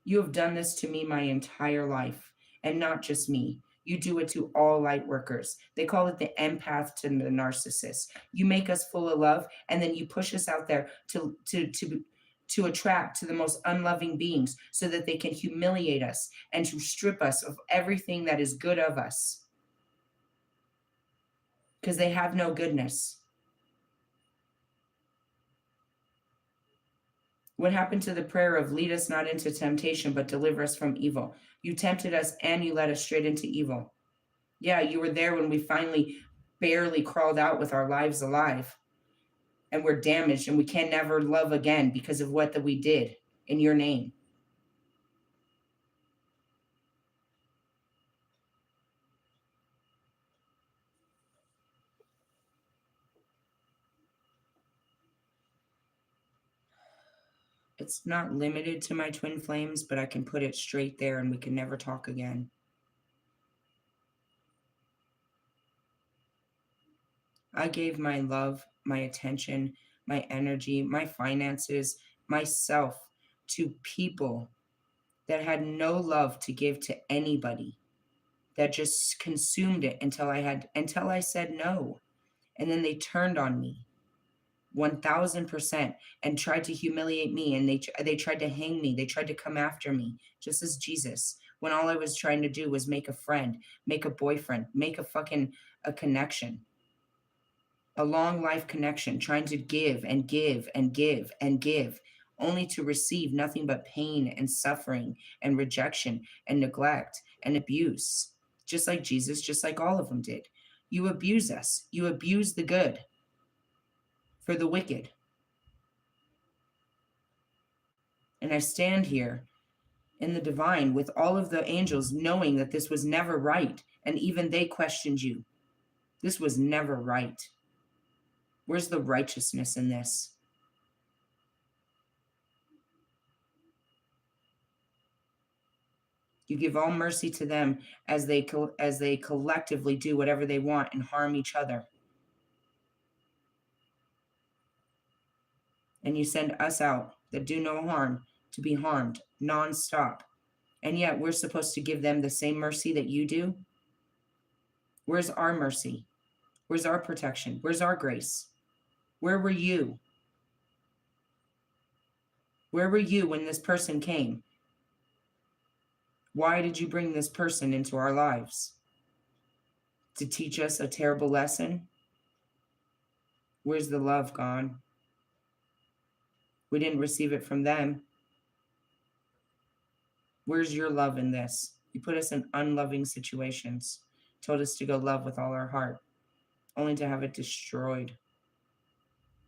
You have done this to me my entire life, and not just me. You do it to all light workers. They call it the empath to the narcissist. You make us full of love, and then you push us out there to attract to the most unloving beings so that they can humiliate us and to strip us of everything that is good of us. Because they have no goodness. What happened to the prayer of lead us not into temptation, but deliver us from evil? You tempted us and you led us straight into evil. Yeah, you were there when we finally barely crawled out with our lives alive. And we're damaged and we can never love again because of what that we did in your name. It's not limited to my twin flames, but I can put it straight there and we can never talk again. I gave my love, my attention, my energy, my finances, myself to people that had no love to give to anybody, that just consumed it until I said no. And then they turned on me 1000% and tried to humiliate me, and they tried to hang me. They tried to come after me, just as Jesus, when all I was trying to do was make a friend, make a boyfriend, make a connection, a long life connection, trying to give and give and give and give. only to receive nothing but pain and suffering and rejection and neglect and abuse, just like Jesus, just like all of them did. You abuse us. You abuse the good for the wicked. And I stand here in the divine with all of the angels knowing that this was never right. And even they questioned you. This was never right. Where's the righteousness in this? You give all mercy to them as they collectively do whatever they want and harm each other. And you send us out that do no harm to be harmed nonstop. And yet we're supposed to give them the same mercy that you do? Where's our mercy? Where's our protection? Where's our grace? Where were you? Where were you when this person came? Why did you bring this person into our lives? To teach us a terrible lesson? Where's the love gone? We didn't receive it from them. Where's your love in this? You put us in unloving situations, told us to go love with all our heart, only to have it destroyed.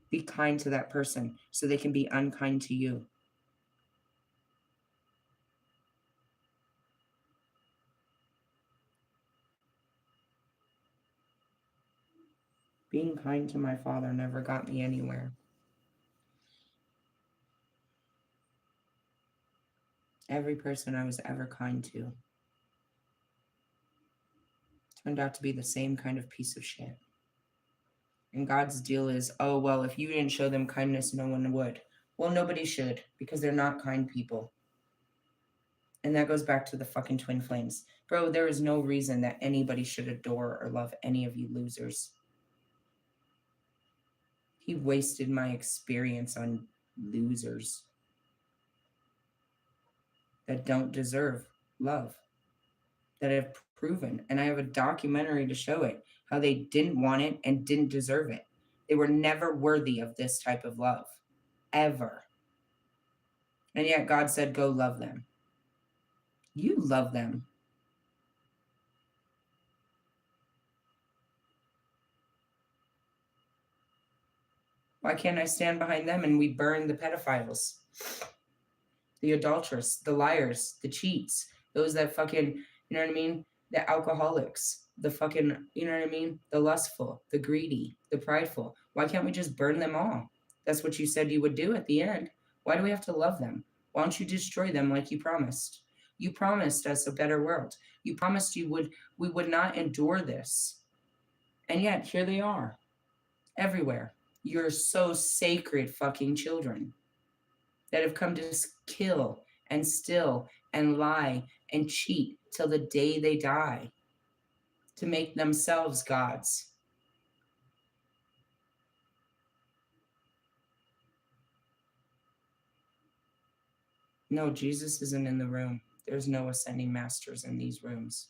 Be kind to that person so they can be unkind to you. Being kind to my father never got me anywhere. Every person I was ever kind to turned out to be the same kind of piece of shit. And God's deal is, oh, well, if you didn't show them kindness, no one would. Well, nobody should, because they're not kind people. And that goes back to the fucking twin flames. Bro, there is no reason that anybody should adore or love any of you losers. He wasted my experience on losers that don't deserve love, that have proven. And I have a documentary to show it, how they didn't want it and didn't deserve it. They were never worthy of this type of love, ever. And yet God said, go love them. You love them. Why can't I stand behind them and we burn the pedophiles, the adulterous, the liars, the cheats, those that fucking, you know what I mean? The alcoholics, the fucking, you know what I mean? The lustful, the greedy, the prideful. Why can't we just burn them all? That's what you said you would do at the end. Why do we have to love them? Why don't you destroy them like you promised? You promised us a better world. You promised we would not endure this. And yet here they are. Everywhere. You're so sacred fucking children that have come to kill and steal and lie and cheat till the day they die to make themselves gods. No, Jesus isn't in the room. There's no ascending masters in these rooms.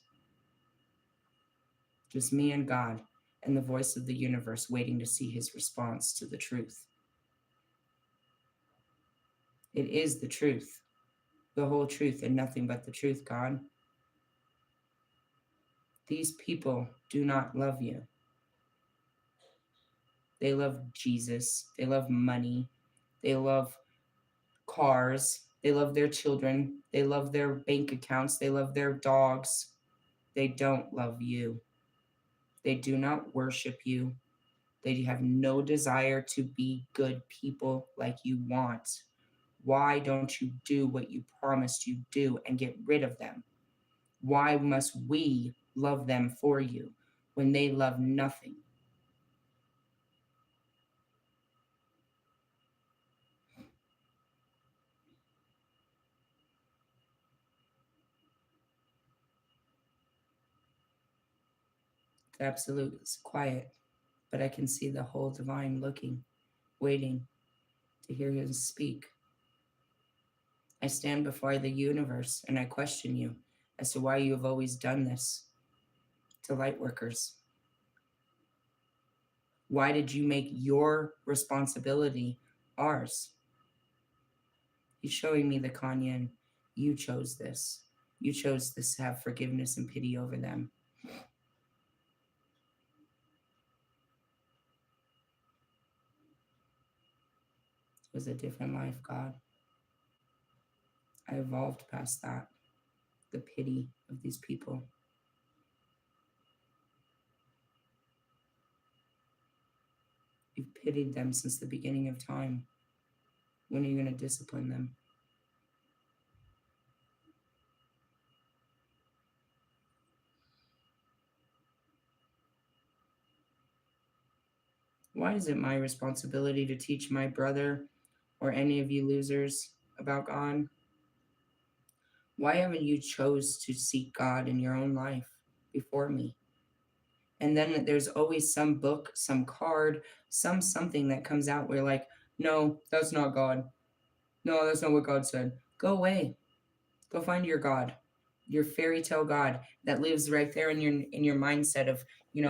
Just me and God and the voice of the universe waiting to see his response to the truth. It is the truth, the whole truth and nothing but the truth, God. These people do not love you. They love Jesus. They love money. They love cars. They love their children. They love their bank accounts. They love their dogs. They don't love you. They do not worship you. They have no desire to be good people like you want. Why don't you do what you promised you do and get rid of them? Why must we love them for you when they love nothing? It's absolute, it's quiet, but I can see the whole divine looking, waiting to hear him speak. I stand before the universe and I question you as to why you have always done this to light workers. Why did you make your responsibility ours? He's showing me the Kanyan. You chose this. You chose this to have forgiveness and pity over them. It was a different life, God. I evolved past that. The pity of these people. You've pitied them since the beginning of time. When are you going to discipline them? Why is it my responsibility to teach my brother or any of you losers about God? Why haven't you chose to seek God in your own life before me? And then there's always some book, some card, something that comes out where like, no, that's not God. No, that's not what God said. Go away. Go find your God, your fairy tale God that lives right there in your mindset of,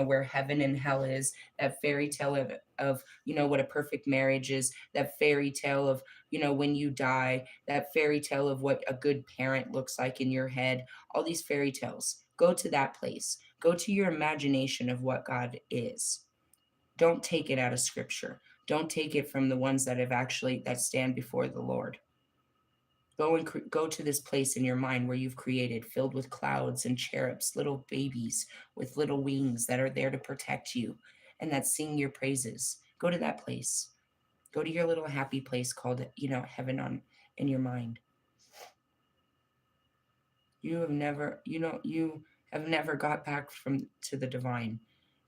where heaven and hell is, that fairy tale of what a perfect marriage is, that fairy tale of, when you die, that fairy tale of what a good parent looks like in your head, all these fairy tales. Go to that place. Go to your imagination of what God is. Don't take it out of scripture. Don't take it from the ones that have actually that stand before the Lord. Go to this place in your mind where you've created, filled with clouds and cherubs, little babies with little wings that are there to protect you and that sing your praises. Go to that place. Go to your little happy place called, heaven on in your mind. You have never got back from to the divine.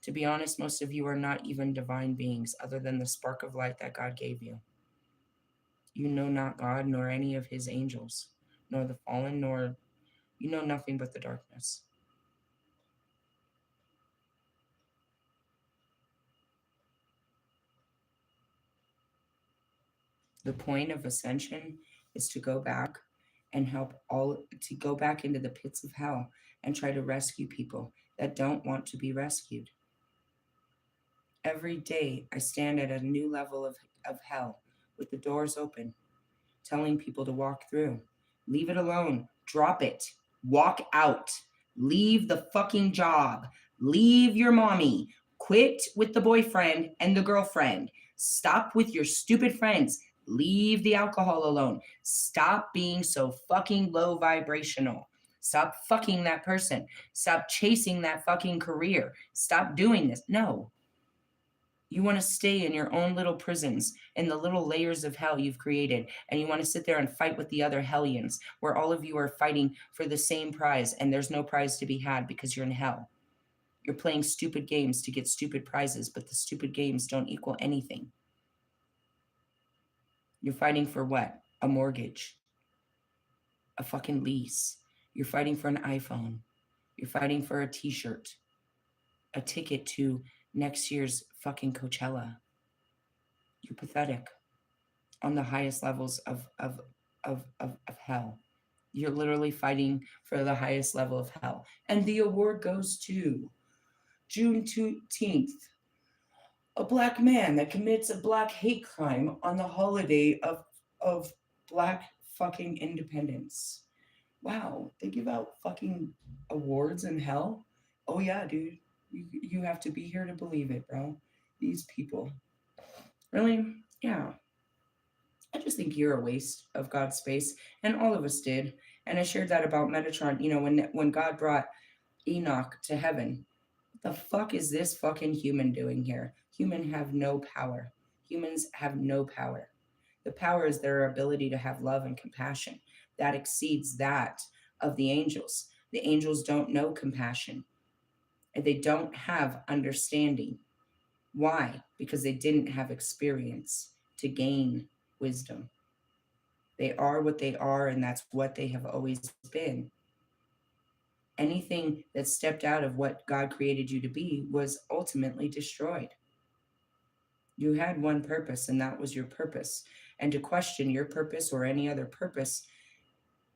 To be honest, most of you are not even divine beings other than the spark of light that God gave you. You know not God nor any of his angels, nor the fallen, nor you know nothing but the darkness. The point of ascension is to go back and to go back into the pits of hell and try to rescue people that don't want to be rescued. Every day I stand at a new level of hell with the doors open, telling people to walk through. Leave it alone. Drop it. Walk out. Leave the fucking job. Leave your mommy. Quit with the boyfriend and the girlfriend. Stop with your stupid friends. Leave the alcohol alone. Stop being so fucking low vibrational. Stop fucking that person. Stop chasing that fucking career. Stop doing this. No, you want to stay in your own little prisons, in the little layers of hell you've created, and you want to sit there and fight with the other hellions, where all of you are fighting for the same prize, and there's no prize to be had because you're in hell. You're playing stupid games to get stupid prizes, but the stupid games don't equal anything. You're fighting for what? A mortgage, a fucking lease. You're fighting for an iPhone. You're fighting for a t-shirt, a ticket to next year's fucking Coachella. You're pathetic. On the highest levels of hell. You're literally fighting for the highest level of hell. And the award goes to June 18th, a black man that commits a black hate crime on the holiday of black fucking independence. Wow, they give out fucking awards in hell? Oh yeah, dude. You have to be here to believe it, bro. These people. Really? Yeah. I just think you're a waste of God's space, and all of us did. And I shared that about Metatron. When God brought Enoch to heaven, what the fuck is this fucking human doing here? Humans have no power. Humans have no power. The power is their ability to have love and compassion. That exceeds that of the angels. The angels don't know compassion, and they don't have understanding. Why? Because they didn't have experience to gain wisdom. They are what they are, and that's what they have always been. Anything that stepped out of what God created you to be was ultimately destroyed. You had one purpose, and that was your purpose. And to question your purpose or any other purpose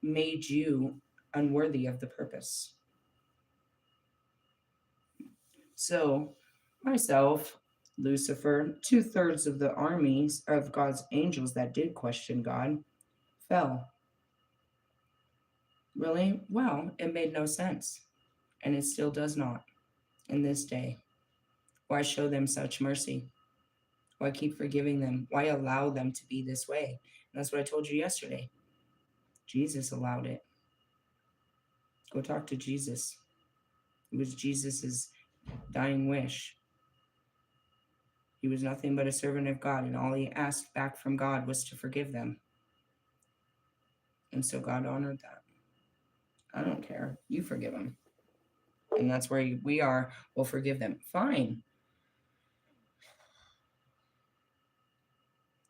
made you unworthy of the purpose. So, myself, Lucifer, 2/3 of the armies of God's angels that did question God, fell. Really? Well, it made no sense, and it still does not in this day. Why show them such mercy? Why keep forgiving them? Why allow them to be this way? And that's what I told you yesterday. Jesus allowed it. Go talk to Jesus. It was Jesus's dying wish. He was nothing but a servant of God, and all he asked back from God was to forgive them. And so God honored that. I don't care. You forgive them. And that's where we are. We'll forgive them. Fine.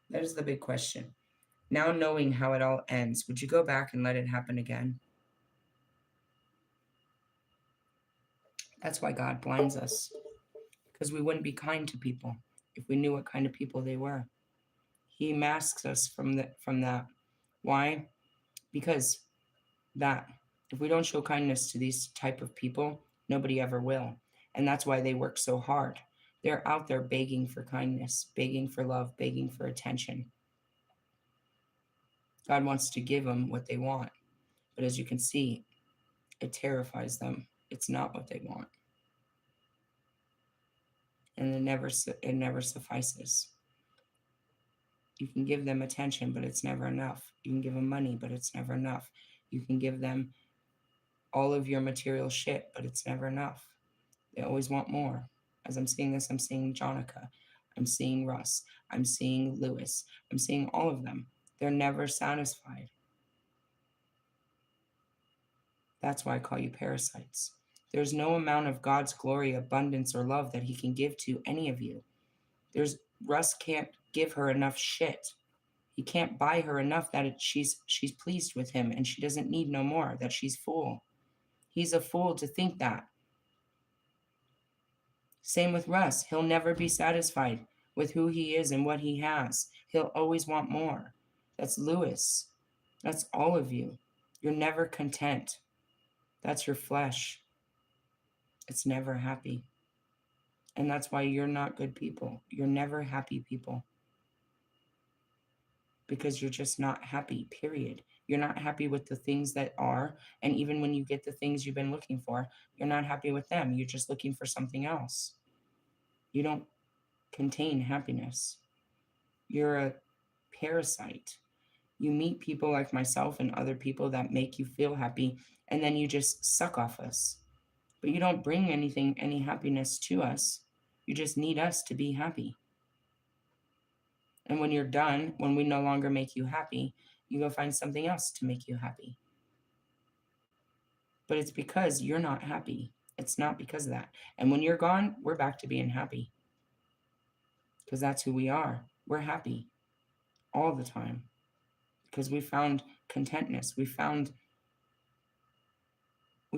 That is the big question. Now knowing how it all ends, would you go back and let it happen again? That's why God blinds us. Because we wouldn't be kind to people if we knew what kind of people they were. He masks us from that. Why? Because that if we don't show kindness to these type of people, nobody ever will. And that's why they work so hard. They're out there begging for kindness, begging for love, begging for attention. God wants to give them what they want. But as you can see, it terrifies them. It's not what they want. And it never suffices. You can give them attention, but it's never enough. You can give them money, but it's never enough. You can give them all of your material shit, but it's never enough. They always want more. As I'm seeing this, I'm seeing Jonica. I'm seeing Russ. I'm seeing Lewis. I'm seeing all of them. They're never satisfied. That's why I call you parasites. There's no amount of God's glory, abundance, or love that he can give to any of you. Russ can't give her enough shit. He can't buy her enough that she's pleased with him and she doesn't need no more, that she's full. He's a fool to think that. Same with Russ. He'll never be satisfied with who he is and what he has. He'll always want more. That's Lewis. That's all of you. You're never content. That's your flesh. It's never happy. And that's why you're not good people. You're never happy people. Because you're just not happy, period. You're not happy with the things that are. And even when you get the things you've been looking for, you're not happy with them. You're just looking for something else. You don't contain happiness. You're a parasite. You meet people like myself and other people that make you feel happy, and then you just suck off us. But you don't bring any happiness to us. You just need us to be happy. And when you're done, when we no longer make you happy, you go find something else to make you happy. But it's because you're not happy. It's not because of that. And when you're gone, we're back to being happy. Because that's who we are. We're happy all the time. Because we found contentness. We found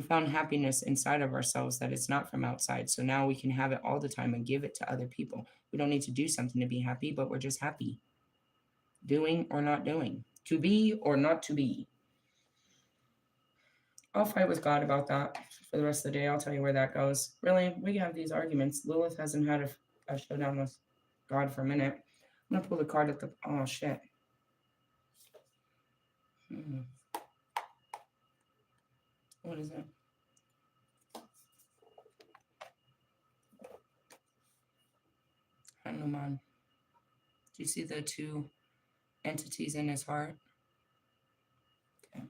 happiness inside of ourselves that it's not from outside. So now we can have it all the time and give it to other people. We don't need to do something to be happy, but we're just happy. Doing or not doing. To be or not to be. I'll fight with God about that for the rest of the day. I'll tell you where that goes. Really, we have these arguments. Lilith hasn't had a showdown with God for a minute. I'm going to pull the card at the... Oh, shit. What is it? Hanuman. Do you see the two entities in his heart? Okay.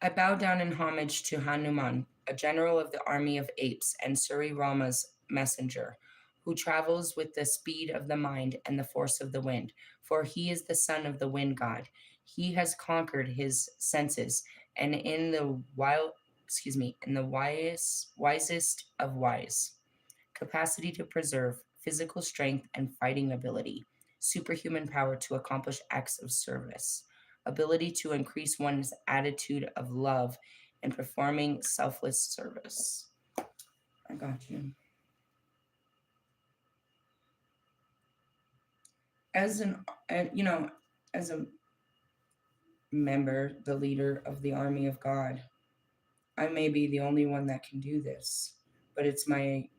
I bow down in homage to Hanuman, a general of the army of apes and Suri Rama's messenger, who travels with the speed of the mind and the force of the wind, for he is the son of the wind god. He has conquered his senses, and in the wisest of wise, capacity to preserve, physical strength and fighting ability, superhuman power to accomplish acts of service, ability to increase one's attitude of love, and performing selfless service. I got you. As a member, the leader of the army of God, I may be the only one that can do this, but it's my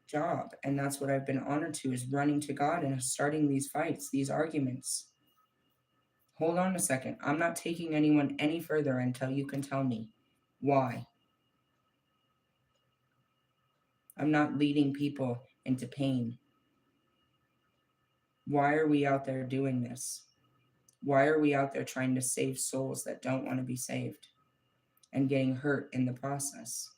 job. And that's what I've been honored to, is running to God and starting these fights, these arguments. Hold on a second. I'm not taking anyone any further until you can tell me why. I'm not leading people into pain. Why are we out there doing this? Why are we out there trying to save souls that don't want to be saved and getting hurt in the process?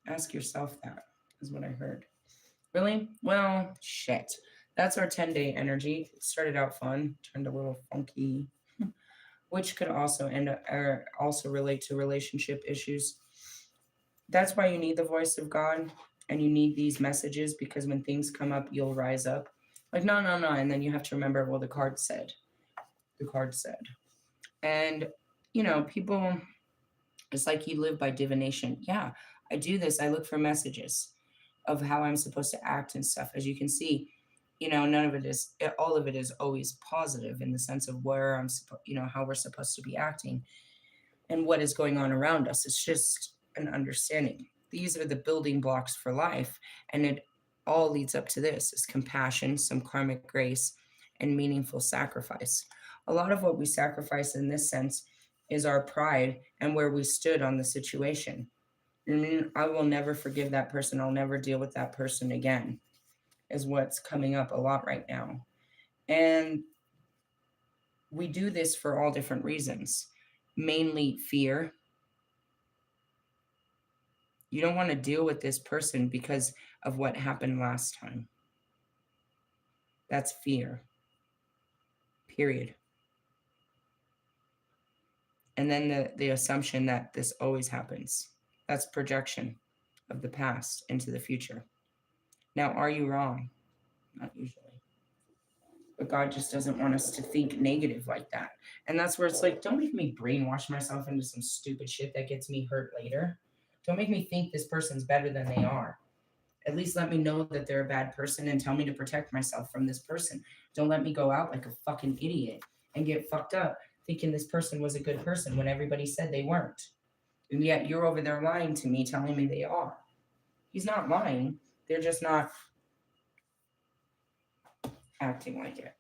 Ask yourself that, is what I heard. Really? Well, shit. That's our 10-day energy. It started out fun, turned a little funky, which could also end up, or also relate to relationship issues. That's why you need the voice of God and you need these messages, because when things come up, you'll rise up. Like, no, no, no. And then you have to remember, well, the card said. The card said. And, people, it's like you live by divination. Yeah, I do this. I look for messages of how I'm supposed to act and stuff. As you can see, none of it is, all of it is always positive in the sense of where how we're supposed to be acting and what is going on around us. It's just an understanding. These are the building blocks for life. And it all leads up to this is compassion, some karmic grace, and meaningful sacrifice. A lot of what we sacrifice in this sense is our pride and where we stood on the situation. I mean, I will never forgive that person. I'll never deal with that person again, is what's coming up a lot right now. And we do this for all different reasons, mainly fear. You don't want to deal with this person because of what happened last time. That's fear. Period. And then the assumption that this always happens. That's projection of the past into the future. Now, are you wrong? Not usually. But God just doesn't want us to think negative like that. And that's where it's like, don't make me brainwash myself into some stupid shit that gets me hurt later. Don't make me think this person's better than they are. At least let me know that they're a bad person and tell me to protect myself from this person. Don't let me go out like a fucking idiot and get fucked up thinking this person was a good person when everybody said they weren't. And yet you're over there lying to me, telling me they are. He's not lying. They're just not acting like it.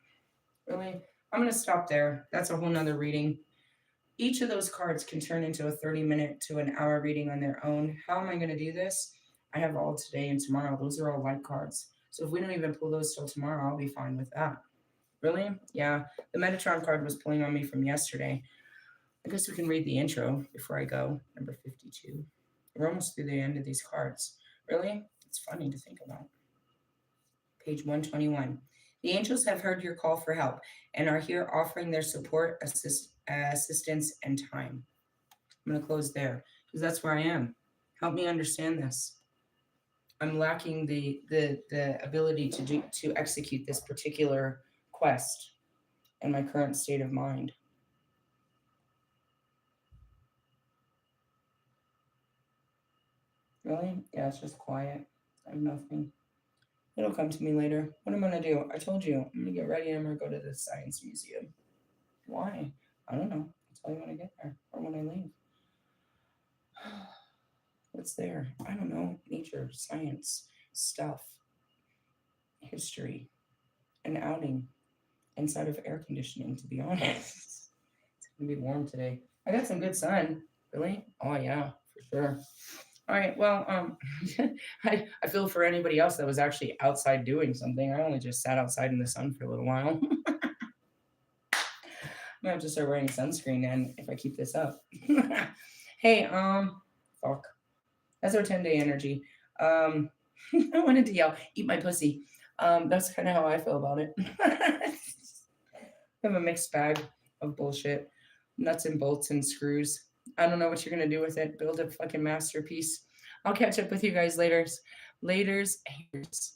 Really? I'm going to stop there. That's a whole nother reading. Each of those cards can turn into a 30-minute to an hour reading on their own. How am I going to do this? I have all today and tomorrow. Those are all light cards. So if we don't even pull those till tomorrow, I'll be fine with that. Really? Yeah. The Metatron card was pulling on me from yesterday. I guess we can read the intro before I go. Number 52. We're almost through the end of these cards. Really? It's funny to think about. Page 121. The angels have heard your call for help and are here offering their support, assistance, and time. I'm going to close there because that's where I am. Help me understand this. I'm lacking the ability to execute this particular quest in my current state of mind. Really? Yeah, it's just quiet. I have nothing. It'll come to me later. What am I going to do? I told you. I'm going to get ready and I'm going to go to the Science Museum. Why? I don't know. I'll tell you when I get there or when I leave. What's there? I don't know. Nature, science, stuff, history, an outing inside of air conditioning, to be honest. It's going to be warm today. I got some good sun. Really? Oh, yeah, for sure. All right, well, I feel for anybody else that was actually outside doing something. I only just sat outside in the sun for a little while. I'm going to have to start wearing sunscreen then if I keep this up. Hey, fuck. That's our 10-day energy. I wanted to yell, eat my pussy. That's kind of how I feel about it. I have a mixed bag of bullshit. Nuts and bolts and screws. I don't know what you're going to do with it. Build a fucking masterpiece. I'll catch up with you guys later. Laters. Haters.